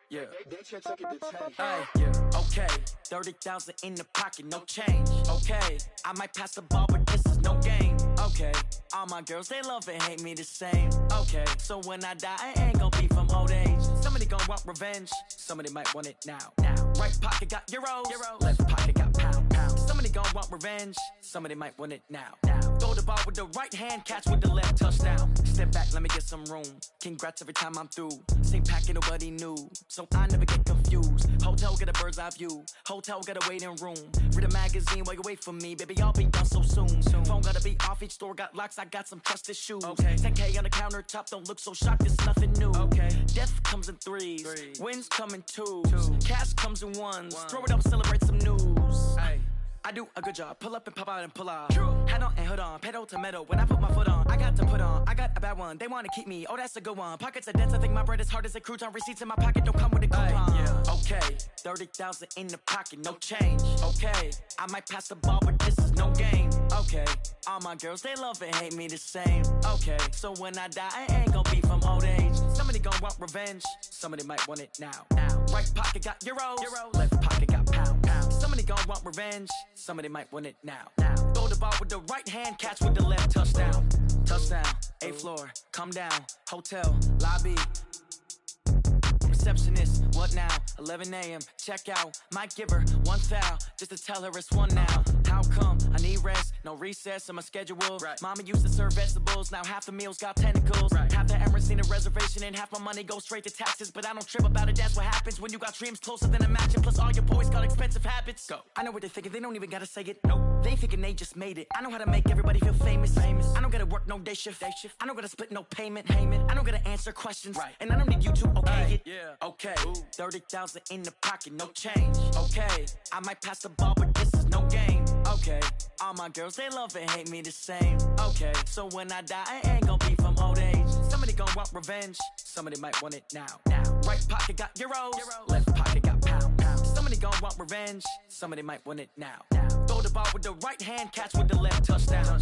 Yeah. Hey, yeah. Okay. 30,000 in the pocket, no change. Okay. I might pass the ball, but this is no game. Okay. All my girls, they love and hate me the same. Okay. So when I die, I ain't gonna be from old age. Somebody gonna want revenge. Somebody might want it now. Right pocket got euros. Left pocket got pounds. Somebody gonna want revenge. Somebody might want it now. Throw the ball with the right hand, catch with the left, touchdown. Step back, let me get some room. Congrats every time I'm through. Same packet, nobody knew, so I never get confused. Hotel get a bird's eye view. Hotel got a waiting room. Read a magazine while you wait for me, baby. I'll be done so soon. Phone gotta be off, each store got locks. I got some trusted shoes. Okay. 10K on the countertop, don't look so shocked. It's nothing new. Okay. Death comes in threes. Wins come in twos. Cash comes in ones. Throw it up, celebrate some news. Ay. I do a good job, pull up and pop out and pull off. Hat on and hood on, pedal to metal. When I put my foot on, I got to put on. I got a bad one, they wanna keep me, oh that's a good one. Pockets are dense, I think my bread is hard as a crouton. Receipts in my pocket don't come with a coupon. Yeah. Okay, 30,000 in the pocket, no change. Okay, I might pass the ball, but this is no game. Okay, all my girls, they love and hate me the same. Okay, so when I die, I ain't gonna be from old age. Somebody gon' want revenge, somebody might want it now. Right pocket got euros, left pocket got pounds. Somebody gon' want revenge, somebody might want it now. Throw the ball with the right hand, catch with the left, touchdown. Touchdown, 8th floor, come down, hotel, lobby. Receptionist, what now? 11 a.m. check out. Might give her one foul just to tell her it's one now. How come? I need rest, no recess in my schedule. Right. Mama used to serve vegetables, now half the meals got tentacles. Right. Half the Emirates need a reservation and half my money goes straight to taxes. But I don't trip about it, that's what happens when you got dreams closer than a match. And plus all your boys got expensive habits. Go. I know what they're thinking, they don't even gotta say it. Nope. They thinking they just made it. I know how to make everybody feel famous. I don't gotta work no day shift. I don't gotta split no payment. I don't gotta answer questions. Right. And I don't need you to okay it. Yeah. Okay, 30,000 in the pocket, no change. Okay, I might pass the ball, but this is no game. Okay, all my girls, they love and hate me the same. Okay, so when I die, I ain't gonna be from old age. Somebody gon' want revenge, somebody might want it now. Right pocket got euros, left pocket got pounds. Somebody gon' want revenge, somebody might want it now. Throw the ball with the right hand, catch with the left, touchdown.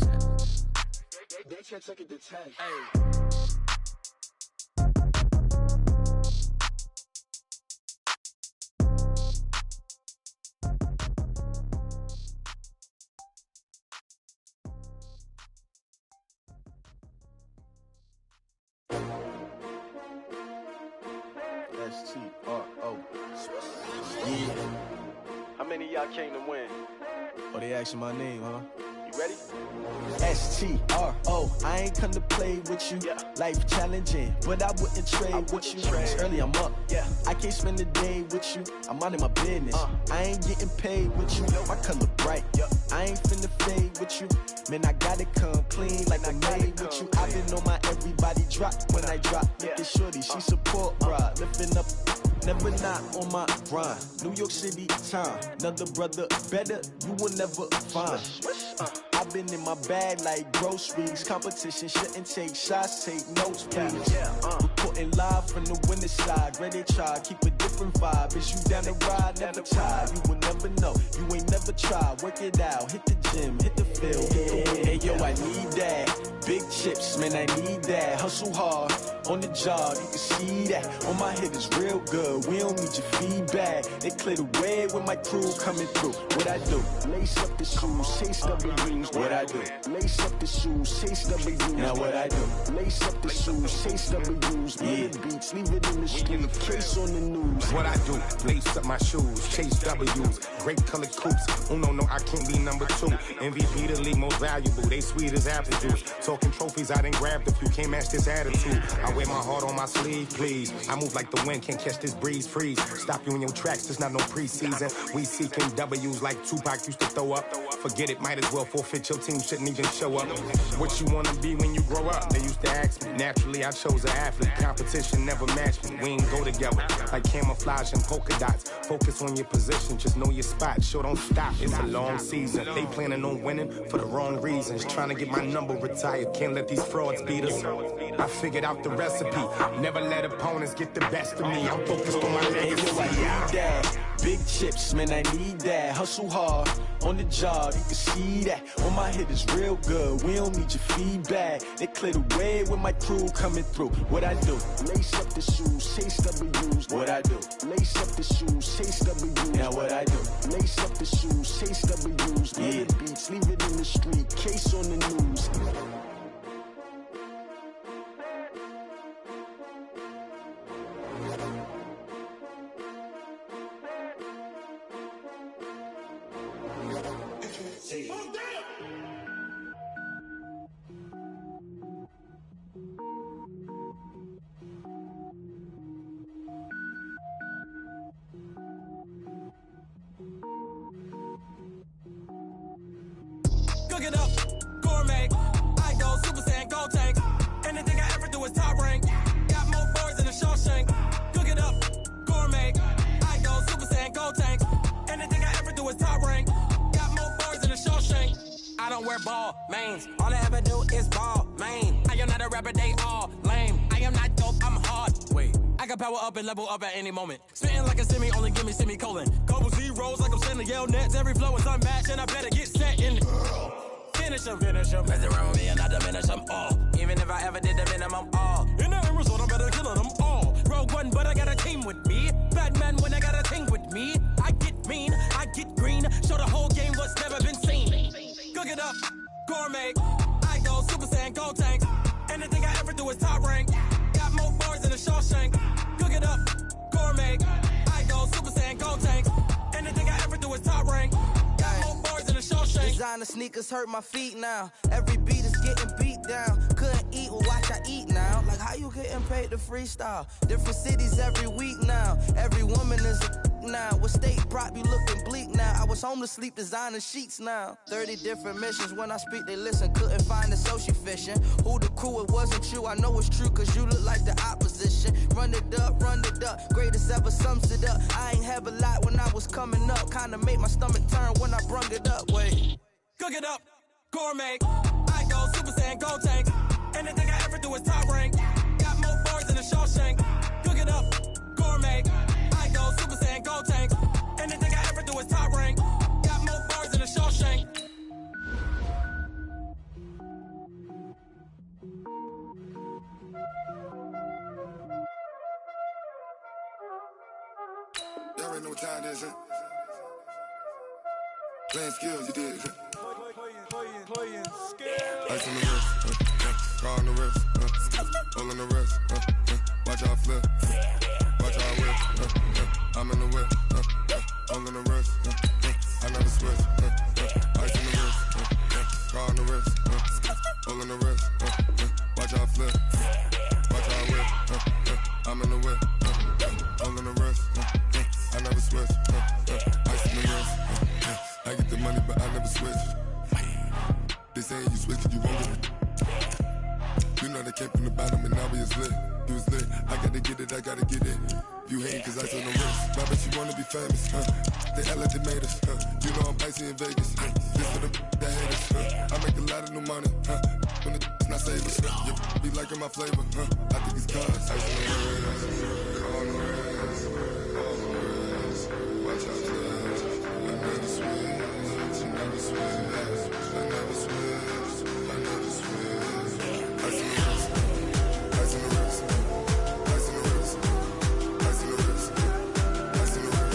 They can't take it to 10. Hey. S-T-R-O. Yeah. How many of y'all came to win? Oh, they asking my name, huh? You ready? S-T-R-O. I ain't come to play with you. Yeah. Life challenging, but I wouldn't trade with you. It's early, I'm up. Yeah. I can't spend the day with you. I'm minding my business. I ain't getting paid with you. My color bright. I ain't finna fade with you. Man, I gotta come clean like I made with you. I've been on my everybody drop when I drop. Look at shorty, she support ride. Lifting up, never not on my grind. New York City time. Another brother better, you will never find. I've been in my bag like groceries. Competition shouldn't take shots, take notes, please. Reporting live from the winning side. Ready to try, keep a different vibe. Is you down the ride, never tired. You will never know, you ain't never tried. Work it out, hit the gym, hit the field, hit the wind. Hey yo, I need that. Big chips, man, I need that. Hustle hard, on the job, you can see that. On my head is real good, we don't need your feedback. They clear the way with my crew coming through. What I do? Lace up the shoes, chase W's. What I do? Lace up the shoes, chase W's. Now what I do? Lace up the shoes, chase W's. Yeah. Beats, leave it in the street, case on the news. What I do? Lace up my shoes, chase W's. Great colored coops. Oh no, I can't be number 2. MVP the league most valuable. They sweet as apple juice. Talking trophies, I done grabbed a few. Can't match this attitude. I wear my heart on my sleeve, please. I move like the wind, can't catch this breeze. Freeze. Stop you in your tracks. There's not no preseason. We seeking W's like Tupac used to throw up. Forget it, might as well forfeit. Your team shouldn't even show up. What you wanna be when you grow up? They used to ask me. Naturally, I chose an athlete. Competition never matched me. We ain't go together like camouflage and polka dots. Focus on your position, just know your spot. Sure, don't stop. It's a long season. They planning on winning for the wrong reasons. Trying to get my number retired. Can't let these frauds beat us. I figured out the recipe. Never let opponents get the best of me. I'm focused on my legacy. I need that. Big chips, man, I need that. Hustle hard, on the job, you can see that. On my head is real good, we don't need your feedback. They clear the way with my crew coming through. What I do? Lace up the shoes, chase W's. What I do? Lace up the shoes, chase W's. Now what I do? Lace up the shoes, chase W's. Yeah. Beats, leave it in the street, case on the news. Cook it up, gourmet. I go Super Saiyan, gold tank. Anything I ever do is top rank. Got more boys than a Shawshank. Cook it up, gourmet. I go Super Saiyan, gold tank. Anything I ever do is top rank. Got more boys than a Shawshank. I don't wear ball mains. All I ever do is ball main. I am not a rapper, they all lame. I am not dope, I'm hard. Wait, I got power up and level up at any moment. Spitting like a semi, only give me semicolon. Couple zeros like I'm sending yell nets. Every flow is unmatched and I better get set in. Finish him. Mess around with me and I diminish them all. Even if I ever did the minimum, all. In the end result, I'm better killing them all. Rogue One, but I got a team with me. Batman when I got a team with me. I get mean, I get green. Show the whole game what's never been seen. Cook it up, gourmet. I go Super Saiyan, gold tank. Anything I ever do is top rank. Got more bars than a Shawshank. Cook it up, gourmet. I go Super Saiyan, gold tank. Anything I ever do is top rank. Got more bars than a Shawshank. Designer sneakers hurt my feet now. Every beat is getting beat down. Couldn't eat, well watch I eat now. Like how you getting paid to freestyle? Different cities every week now. Every woman is a now. What state prop you looking bleak now? I was home to sleep designing sheets now. 30 different missions. When I speak they listen. Couldn't find the social fishing. Who the crew? It wasn't you. I know it's true cause you look like the opposition. Run it up. Greatest ever sums it up. I ain't have a lot when I was coming up. Kinda made my stomach turn when I brung it up. Wait. Cook it up, gourmet. I go Super Saiyan, gold tank. Anything I ever do is top rank. Got more bars than a Shawshank. Cook it up, gourmet. I go Super Saiyan, gold tank. Anything I ever do is top rank. Got more bars than a Shawshank. Y'all already know what time it is, huh? Playing skills, you did. Playing skills. Ice on the wrist, car on the wrist, all on the wrist, watch how I flip, watch how I whip, I'm in the whip, all on the wrist, I never switch, ice on the wrist, car on the wrist, all on the wrist, watch how I flip, watch how I whip, I'm in the whip, all on the wrist, I never switch, ice on the wrist, I get the money but I never switch. They saying you switch cause you won't get it. You know they came from the bottom and now we is lit. You was lit, I gotta get it, I gotta get it. You hate cause I on the wrist. Now bet you wanna be famous, They act like they made us, You know I'm icy in Vegas, This for the that hate us, I make a lot of new money, When the not save us, You be liking my flavor, I think it's cause ice on the wrist, on the wrist, on the wrist. Watch out, cuz I never switch, I never switch. I never switch, I never switch. Ice in the wrist, ice in the wrist, ice in the wrist, ice in the wrist, ice in the wrist,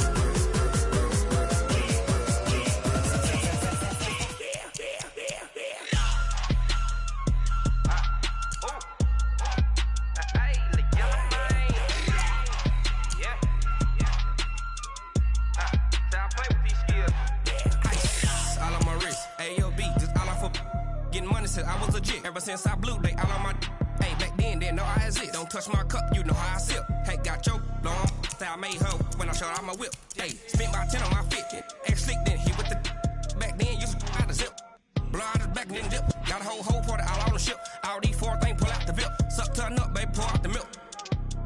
I was legit. Ever since I blew, they all on my hey, back then, didn't know I exist. Don't touch my cup, you know how I sip. Hey, got your long style made her when I showed out my whip. Hey, spent about 10 on my fit. Ex-slick, then hit with the back then, used to out the zip. Blow out the back, then dip. Got a whole party all on the ship. All these four things, pull out the VIP. Suck, turn up, baby, pour out the milk.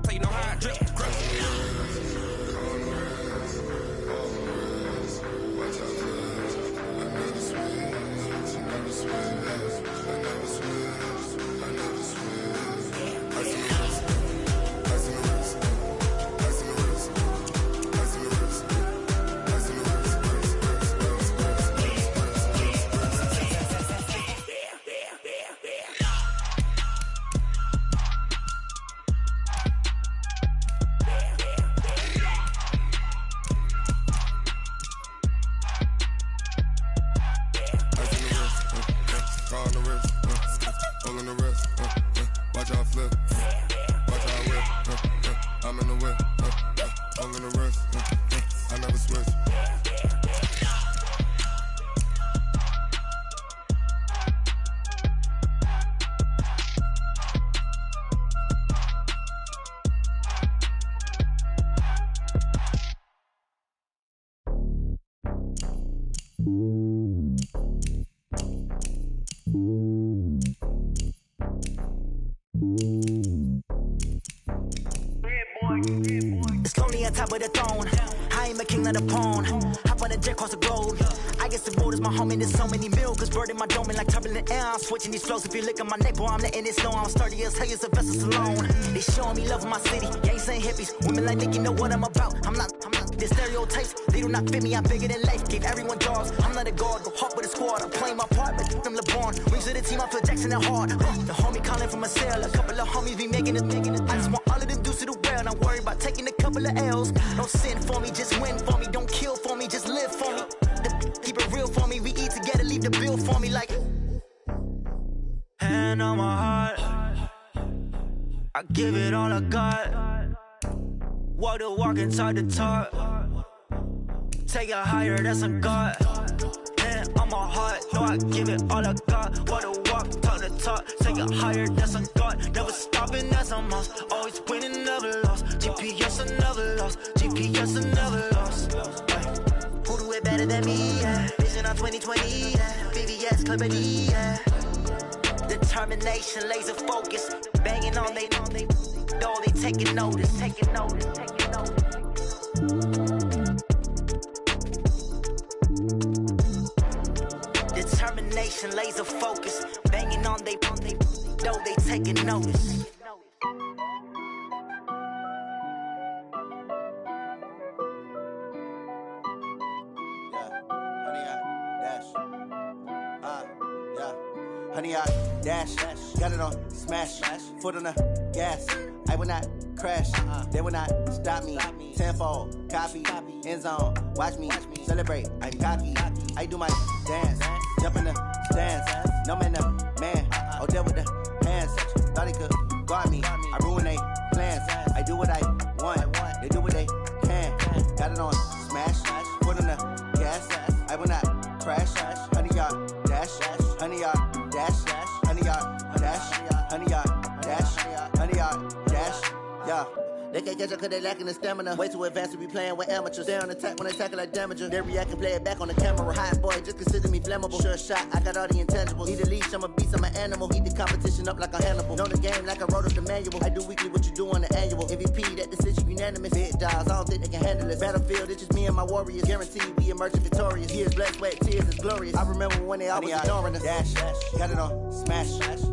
So you know how I drip. It's lonely on top of the throne. I ain't a king of the pawn. Hop on a jet across the globe. I guess the road is my home and there's so many milk. Bird in my dome and like turbulent air. I'm switching these flows. If you look at my neck, boy, I'm letting it slow. I'm sturdy as hell, it's a vessel alone. They showing me love in my city. Gang saying hippies. Women like Nick, you know what I'm about. I'm not. The stereotypes, they do not fit me. I'm bigger than life. Gave everyone jobs. I'm not a guard, go hard with a squad. I'm playing my part, but I'm LeBron. Wings of the team, I feel Jackson and hard. The homie calling from a cell. A couple of homies be making it. I just want all of them dudes to the well. Not worry about taking a couple of L's. Don't sin for me, just win for me. Don't kill for me, just live for me. Keep it real for me. We eat together, leave the bill for me like. Hand on my heart, I give it all I got. Walk the walk and talk the talk. Take it higher, that's a God. Hand on my heart, no, I give it all I got. Walk the walk, talk the talk. Take it higher, that's a God. Never stopping, that's a must. Always winning, never lost. GPS, I never lost. GPS, I never lost. Who do it better than me? Yeah. Vision on 2020. Yeah. VVS, Clarity. Yeah. Determination, laser focus. Banging on they door, they taking notice. Taking notice. Taking notice. Determination, laser focus. Banging on they door, they taking notice. Honey, I dash, got it on smash, foot on the gas. I will not crash, they will not stop me. Tenfold, copy, end zone, watch me celebrate. I'm cocky, I do my dance, jump in the stands. No man, man, oh there with the hands. Thought he could guard me, I ruin they plans. I do what I want, they do what they can. Got it on smash, foot on the gas. I will not crash, honey, y'all dash, honey, y'all dash, honey, y'all dash, honey, y'all dash, honey, y'all dash, yeah. They can't catch up cause they lacking the stamina. Way too advanced to be playing with amateurs. Stay on attack when they tackle like damager. They react and play it back on the camera. Hot boy, just consider me flammable. Sure shot, I got all the intangibles. Need a leash, I'm a beast, I'm an animal. Eat the competition up like a Hannibal. Know the game like I wrote up the manual. I do weekly what you do on the annual. MVP, that decision unanimous. Big dogs, I don't think they can handle it. Battlefield, it's just me and my warriors. Guaranteed we emerge victorious. Years, blood, sweat, tears, is glorious. I remember when they always ignoring us. Dash, got it on smash,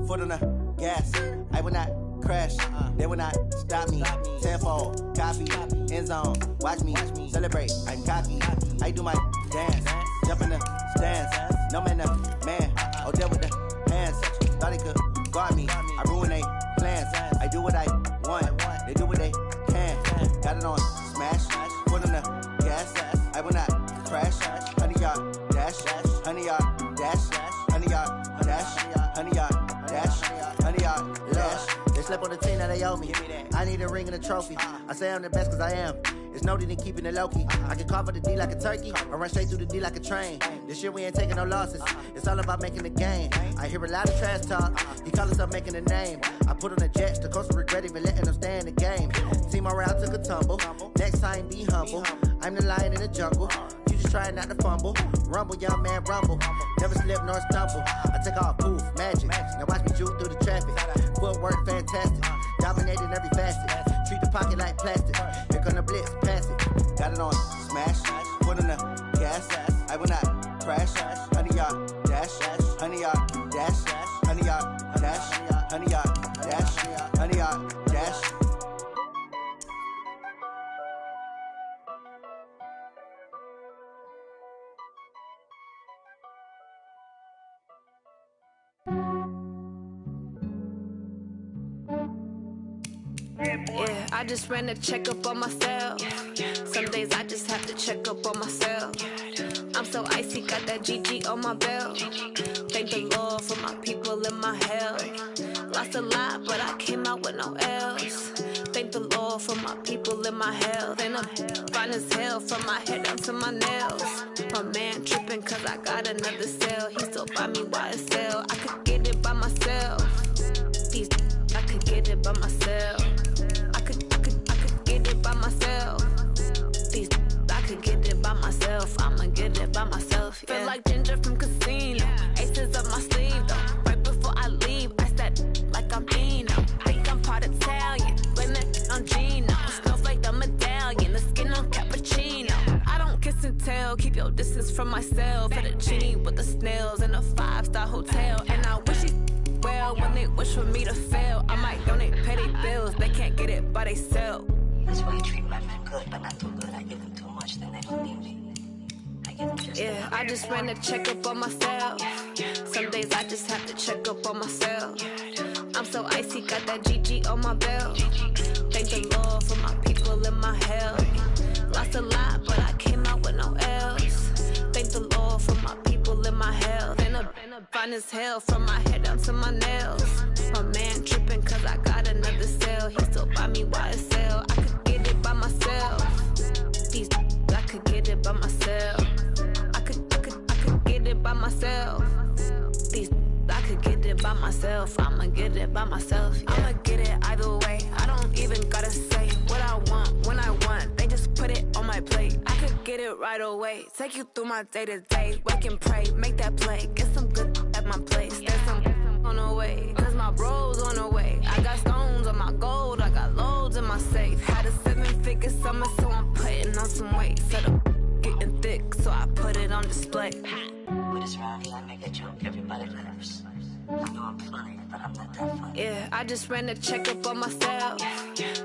foot on the gas. I will not crash, they will not stop me. Tenfold, copy, end zone, watch me celebrate. I'm cocky, I do my dance, jump in the stands. No man, man, oh there with the hands. Thought he could guard me, I ruin they plans. I do what I want, they do what they can. Got it on smash, foot on the gas. I will not crash, honey, y'all dash, honey, y'all dash, honey, y'all dash, honey, y'all dash, honey, y'all dash. They slept on the team that they owe me. I need a ring and a trophy. I say I'm the best cause I am. It's no need in keeping it low-key. I can carve up the D like a turkey or run straight through the D like a train. This year we ain't taking no losses. It's all about making the game. I hear a lot of trash talk. He call himself making a name. I put on the Jets. The coach regret even letting them stay in the game. Team morale took a tumble. Next time be humble. I'm the lion in the jungle. You just trying not to fumble. Rumble, young man, rumble. Never slip nor stumble. I take off, poof, magic. Now watch me juke through the traffic. Footwork fantastic. Dominating every facet. Treat the pocket like plastic. Here come the blitz, pass it. Got it on smash. Foot on the gas. I will not crash. Honey, y'all dash. Honey, y'all dash. Honey, y'all dash. Honey, y'all dash. Honey, y'all dash. Yeah, I just ran a checkup on myself. Some days I just have to check up on myself. I'm so icy, got that GG on my belt. Thank the Lord for my people and my health. Lost a lot, but I came out with no L's. Thank the Lord for my people and my health. And I'm fine as hell from my head down to my nails. My man tripping cause I got another cell. He still buy me YSL. I could get it by myself. These I could get it by myself. I could get it by myself. These I could get it by myself. I'ma get it by myself. Yeah. Feel like Ginger from Casino. Aces up my sleeve though. Right before I leave, I said like I'm Dino. Think I'm part Italian. Blame that on Gino. Snowflake the medallion. The skin on cappuccino. I don't kiss and tell. Keep your myself at a genie with the snails in a 5-star hotel. And I wish he well when they wish for me to fail. I might donate, pay their bills, they can't get it by they self. That's why you treat my men good, but not too good. I give them too much, then they don't need me. Yeah, I just ran a checkup on myself. Some days I just have to check up on myself. I'm so icy, got that GG on my belt. Thank the Lord for my people in my health. Lost a lot, but I came out with no else. Thank the Lord for my people in my health. And a fine as hell from my head down to my nails. My man tripping cause I got another cell. He still buy me YSL. I could get it by myself. These I could get it by myself. I could get it by myself. These I could get it by myself. I'ma get it by myself. Yeah. I'ma get it either way. I don't even gotta say what I want when I want. They just put it on my plate. I could get it right away. Take you through my day to day. Wake and pray, make that play. Get some good at my place. There's some on the way. Cause my bros on the way. I got stones on my gold. I got loads in my safe. Had a 7-figure summer, so I'm putting on some weight. Set up getting thick, so I put it on display. With this round here, I make a joke. Everybody laughs. I know I'm funny, but I'm not that funny. Yeah, I just ran a checkup on myself.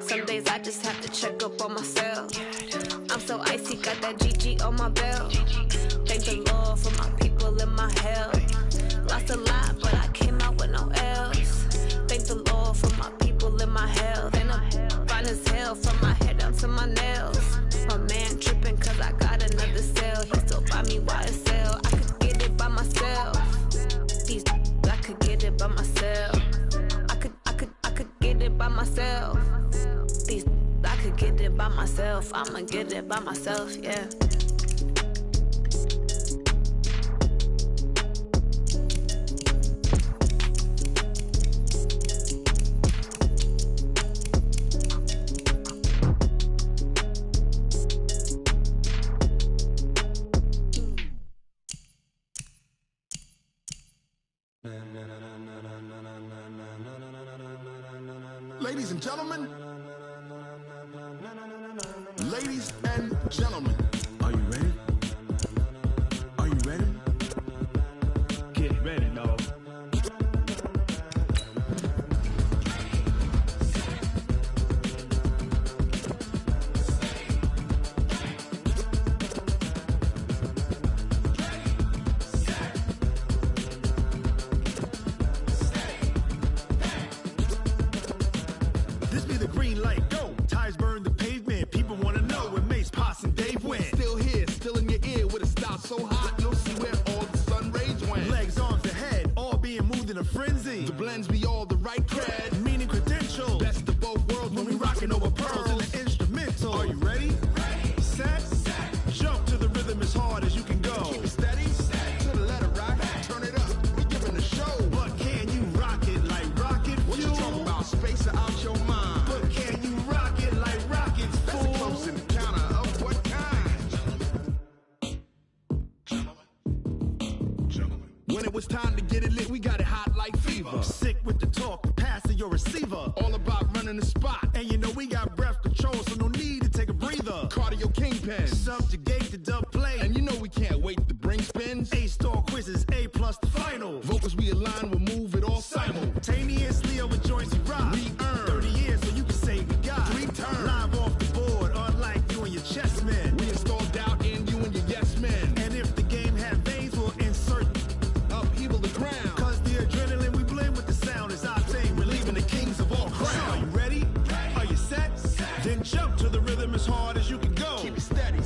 Some days I just have to check up on myself. I'm so icy, got that GG on my belt. Thank the Lord for my people in my health. Lost a lot, but I came out with no else. Thank the Lord for my people in my health. And I'm fine as hell from my head down to my nails. My man tripping cause I got another cell. He still buy me YSL. I could get it by myself. These I could get it by myself. I could get it by myself. These I could get it by myself. I'ma get it by myself, yeah. Ladies and gentlemen, ladies and gentlemen, are you ready? Are you ready? Get ready, dog. This be the green light, go. Tires burn the pavement. People wanna know where Mace, Potts, and Dave went. Still here, still in your ear with a style so hot, you'll see where all the sun rays went. Legs, arms, the head, all being moved in a frenzy. The blends be all the right cred, meaning credentials. Best of both worlds when we rockin' over pearls in the instrumental. Are you ready? Ready. Set. Jump to the rhythm as hard as you can go. Keep it steady. To the letter rock. Turn it up. We giving the show. But can you rock it like rocket fuel? What you talking about? Space it out your mind. But can you rock it like rockets, fool? That's a close encounter of what kind? When it was time to get it lit, we got it hot like fever. Sick with the talk, passing your receiver. All about running the spot. And you know we got breath control, so no need to take a breather. Cardio kingpin, subjugate the dub play. And you know we can't wait to bring spins. A-star quizzes, A+ the final. Vocals we align, we'll move it all simultaneously over joints we rock. We earn 30 years, so you can say we got 3 turns. Live off the board, unlike you and your chess men. We install doubt in you and your yes men. And if the game had veins, we'll insert upheaval the ground. Cause the adrenaline we blend with the sound is our thing. We're leaving the kings of all crown. Are you ready? Are you set? Then jump to the rhythm as hard as you can go. Keep it steady.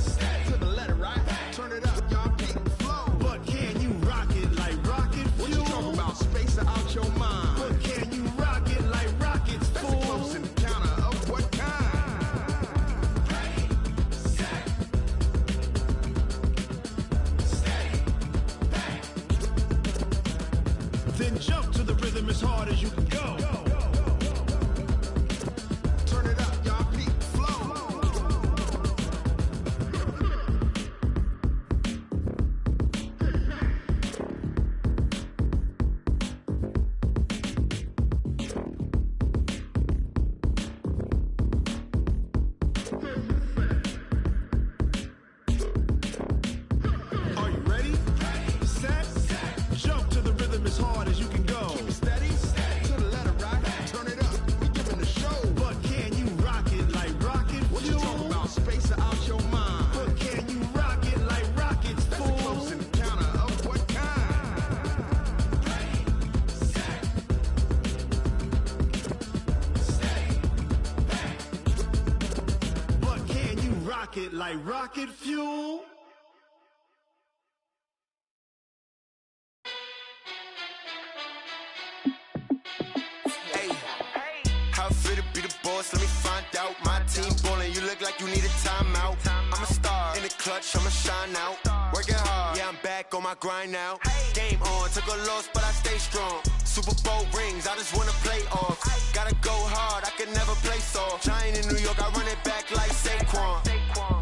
To the letter, right? Turn it up, y'all beat the flow. But can you rock it like rocket fuel? What you talking about? Space it out your mind. But can you rock it like rockets, fool? That's a close encounter of what kind? Ready, set, steady, back. Then jump to the rhythm as hard as you can go. Turn it up, y'all beat the flow. Are you ready? rocket like rocket fuel. Hey, how I feel to be the boss? Let me find out. My team ballin', you look like you need a timeout. I'm a star in the clutch, I'ma shine out. Working hard, yeah, I'm back on my grind now. Game on, took a loss, but I stay strong. Super Bowl rings, I just wanna play off. Gotta go hard, I can never play soft. Giant in New York, I run it back like Saquon.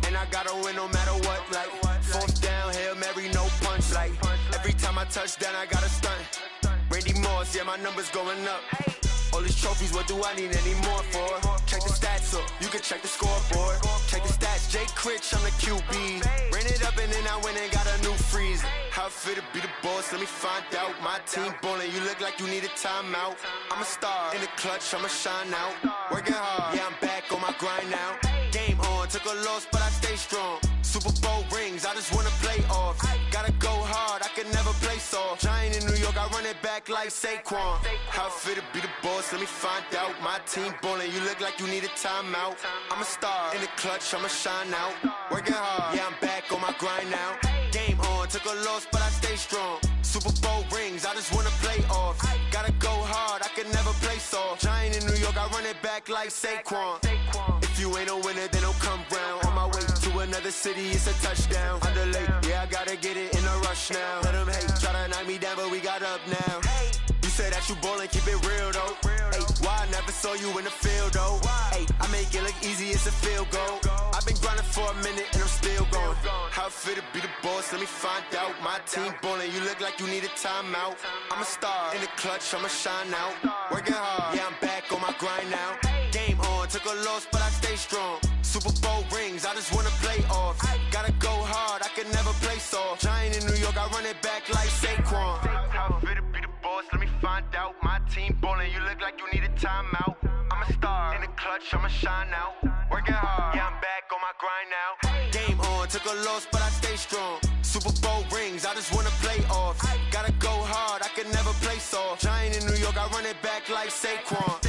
And I gotta win no matter what, like fourth down, Hail Mary, no punch. Like every time I touch down, I gotta stunt. Randy Moss, yeah, my numbers going up. All these trophies, what do I need any more for? Check the stats up, you can check the scoreboard. Check the stats, Jay Critch, I'm the QB. Ran it up and then I went and got a new freeze. How I feel to be the boss, let me find out. My team ballin', you look like you need a timeout. I'm a star in the clutch, I'ma shine out. Working hard, yeah, I'm back on my grind now. Game on, took a loss, but I stay strong. Super Bowl rings, I just wanna play off. Gotta go hard, I can never play soft. Giant in New York, I run it back like Saquon. How I feel to be the boss, let me find out. My team ballin', you look like you need a timeout. I'm a star in the clutch, I'ma shine out. Working hard, yeah, I'm back on my grind now. Game on, took a loss, but I stay strong. Super Bowl rings, I just wanna play off. Gotta go hard, I can never play soft. Giant in New York, I run it back like Saquon. If you ain't a winner, then don't come round. On my way to another city, it's a touchdown. Underlay, yeah, I gotta get it in a rush now. Let them hate, try to knock me down, but we got up now. You say that you ballin', keep it real though. Hey, why I never saw you in the field though? Hey, I make it look easy, it's a field goal. I've been grinding for a minute and I'm still going. How I feel to be the boss, let me find out. My team ballin', you look like you need a timeout. I'm a star in the clutch, I'ma shine out. Working hard, yeah, I'm back on my grind now. Game on, took a loss, but I stay strong. Super Bowl rings, I just wanna play off. Gotta go hard, I can never play soft. Giant in New York, I run it back like Saquon. How I feel to be the boss, let me find out. My team ballin', you look like you need a timeout. I'm a star in the clutch, I'ma shine out. Working hard, yeah, I'm back on my grind now. Game on, took a loss, but I stay strong. Super Bowl rings, I just wanna play off. Gotta go hard, I can never play soft. Giant in New York, I run it back like Saquon.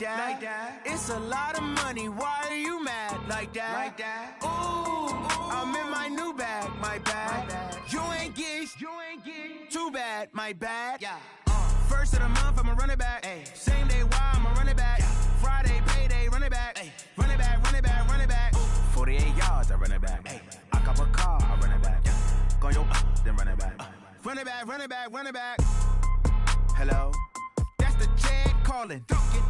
like that. It's a lot of money, why are you mad like that? Ooh, I'm in my new bag, my bad. You ain't get too bad, my bad. First of the month, I'ma run it back. Same day, why I'ma run it back. Friday, payday, run it back. Run it back, run it back, run it back. 48 yards, I run it back. I cop a car, I run it back. Go yo, then run it back. Run it back, run it back, run it back. Hello, that's the jag calling.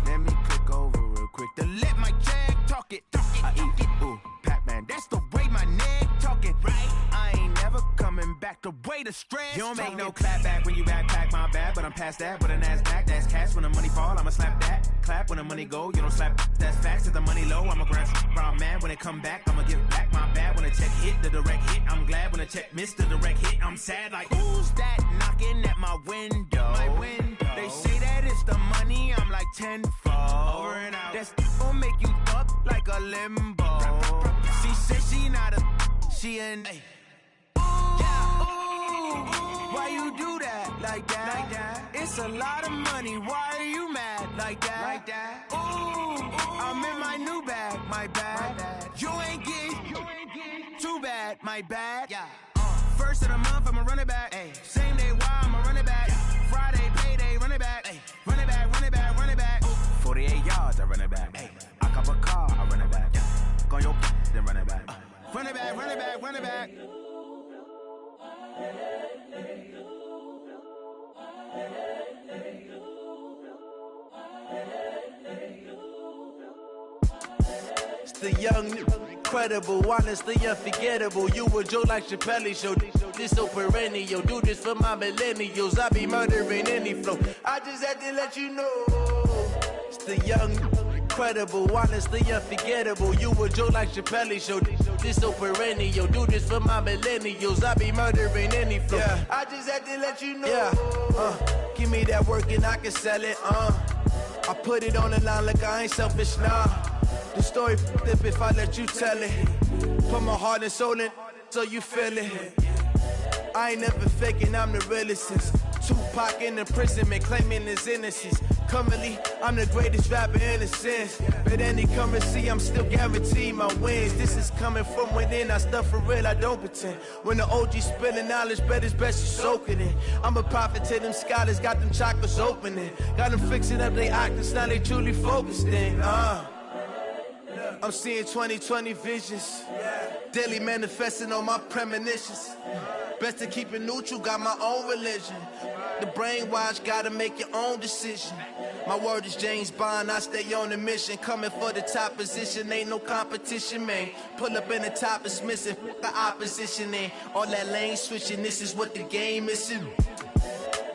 Let me click over real quick to let my jag talk it. I eat it, ooh, Pac-Man. That's the way my neck talking. Right, I ain't never coming back. The way the stress. You don't make no clap back when you backpack, my bad. But I'm past that. But a NASDAQ, that's cash. When the money fall, I'ma slap that. Clap when the money go, you don't slap. That's facts. Cause the money low, I'ma grab brown man. When it come back, I'ma give back my bad. When the check hit, the direct hit. I'm glad when the check missed the direct hit. I'm sad like, who's that knocking at my window? My window. They say that it's the money, I'm like tenfold. Over and out. That's gon' make you up like a limbo. She said she not a, she an. Why you do that like that? It's a lot of money, why are you mad like that? Ooh, I'm in my new bag, my bad. You ain't get too bad, my bad. First of the month, I'ma run it back. Same day, why I'ma run it back. Friday, payday, run it back. Run it back, run it back, run it back. 48 yards, I run it back. I cop a car, I run it back. Go yo, then run it back. Run it back, run it back, run it back. It's the young, incredible, honestly unforgettable. You a Joe like Chappelle show. This so perennial. Do this for my millennials. I be murdering any flow. I just had to let you know. It's the young, incredible, honestly unforgettable. You a Joe like Chappelle show. This so perennial. Do this for my millennials. I be murdering any flow. I just had to let you know. Give me that work and I can sell it. I put it on the line like I ain't selfish, nah. The story flip if I let you tell it. Put my heart and soul in so you feel it. I ain't never faking, I'm the realest since Tupac in imprisonment, claiming his innocence. Currently, I'm the greatest rapper in a sense. But any currency, I'm still guaranteed my wins. This is coming from within, I stuff for real, I don't pretend. When the OG spilling knowledge, bet it's best you soak it in. I'm a prophet to them scholars, got them chakras opening. Got them fixing up they octaves, now they truly focused in. I'm seeing 2020 visions. Daily manifesting on my premonitions. Best to keep it neutral, got my own religion. The brainwash, gotta make your own decision. My word is James Bond, I stay on a mission. Coming for the top position, ain't no competition, man. Pull up in the top is missing, the opposition ain't. All that lane switching, this is what the game is.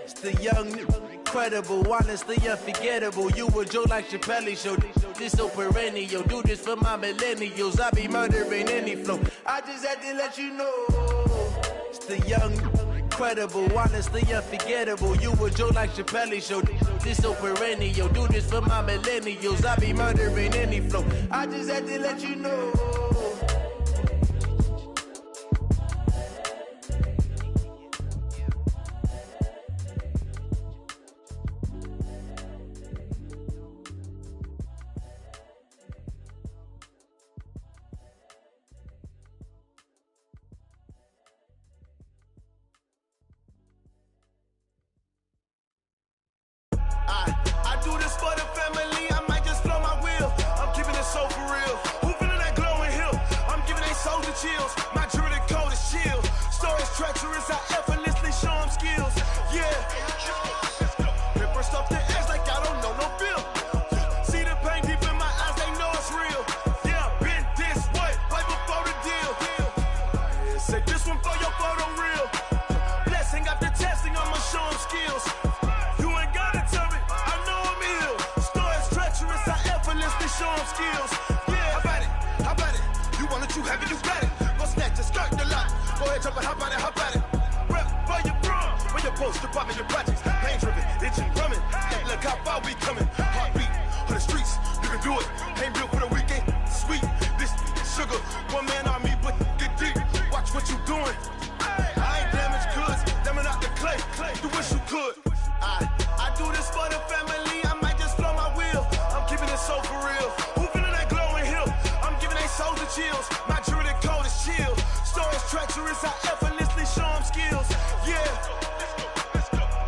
It's the young, incredible, honestly unforgettable. You a Joe like Chappelle show. This so perennial. Do this for my millennials. I be murdering any flow. I just had to let you know. It's the young, incredible, honestly unforgettable. You a Joe like Chappelle show. This so perennial. Do this for my millennials. I be murdering any flow. I just had to let you know. I do this for the family, I might just blow my wheel. I'm keeping it so for real. Who feeling that glowing hill? I'm giving they soldier chills. My jewelry cold is chill. Stories treacherous, I effortlessly show them skills. Yeah. Paper stuff to ass like I don't know no feel. See the pain deep in my eyes, they know it's real. Yeah, been this way, way before the deal. Say this one for your photo reel. Blessing after testing, I'ma show them skills. Show them skills. Yeah, how about it? You want it, you have it, you got it. Go snatch it, skirt the lot. Go ahead, jump it, how about it? Rep for your bro, for your post, your poppin', your projects. Pain driven, itching, drumming. Look how far we coming. Heartbeat on the streets, you can do it. Ain't built for the weekend. Sweet, this sugar, one man army, but get deep. Watch what you doing. I ain't damaged goods, damn it out the clay. You wish you could. I do this for the family. I might just blow my wheel. I'm keeping chills. My jewelry code is chill. Stories treacherous, I effortlessly show them skills. Yeah.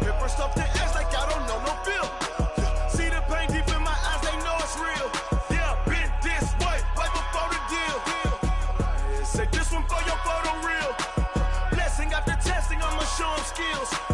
Pepper stuff the ass like I don't know no feel. See the pain deep in my eyes, they know it's real. Yeah, been this way, right before the deal. Say this one for your photo reel. Blessing after testing, I'ma show them skills.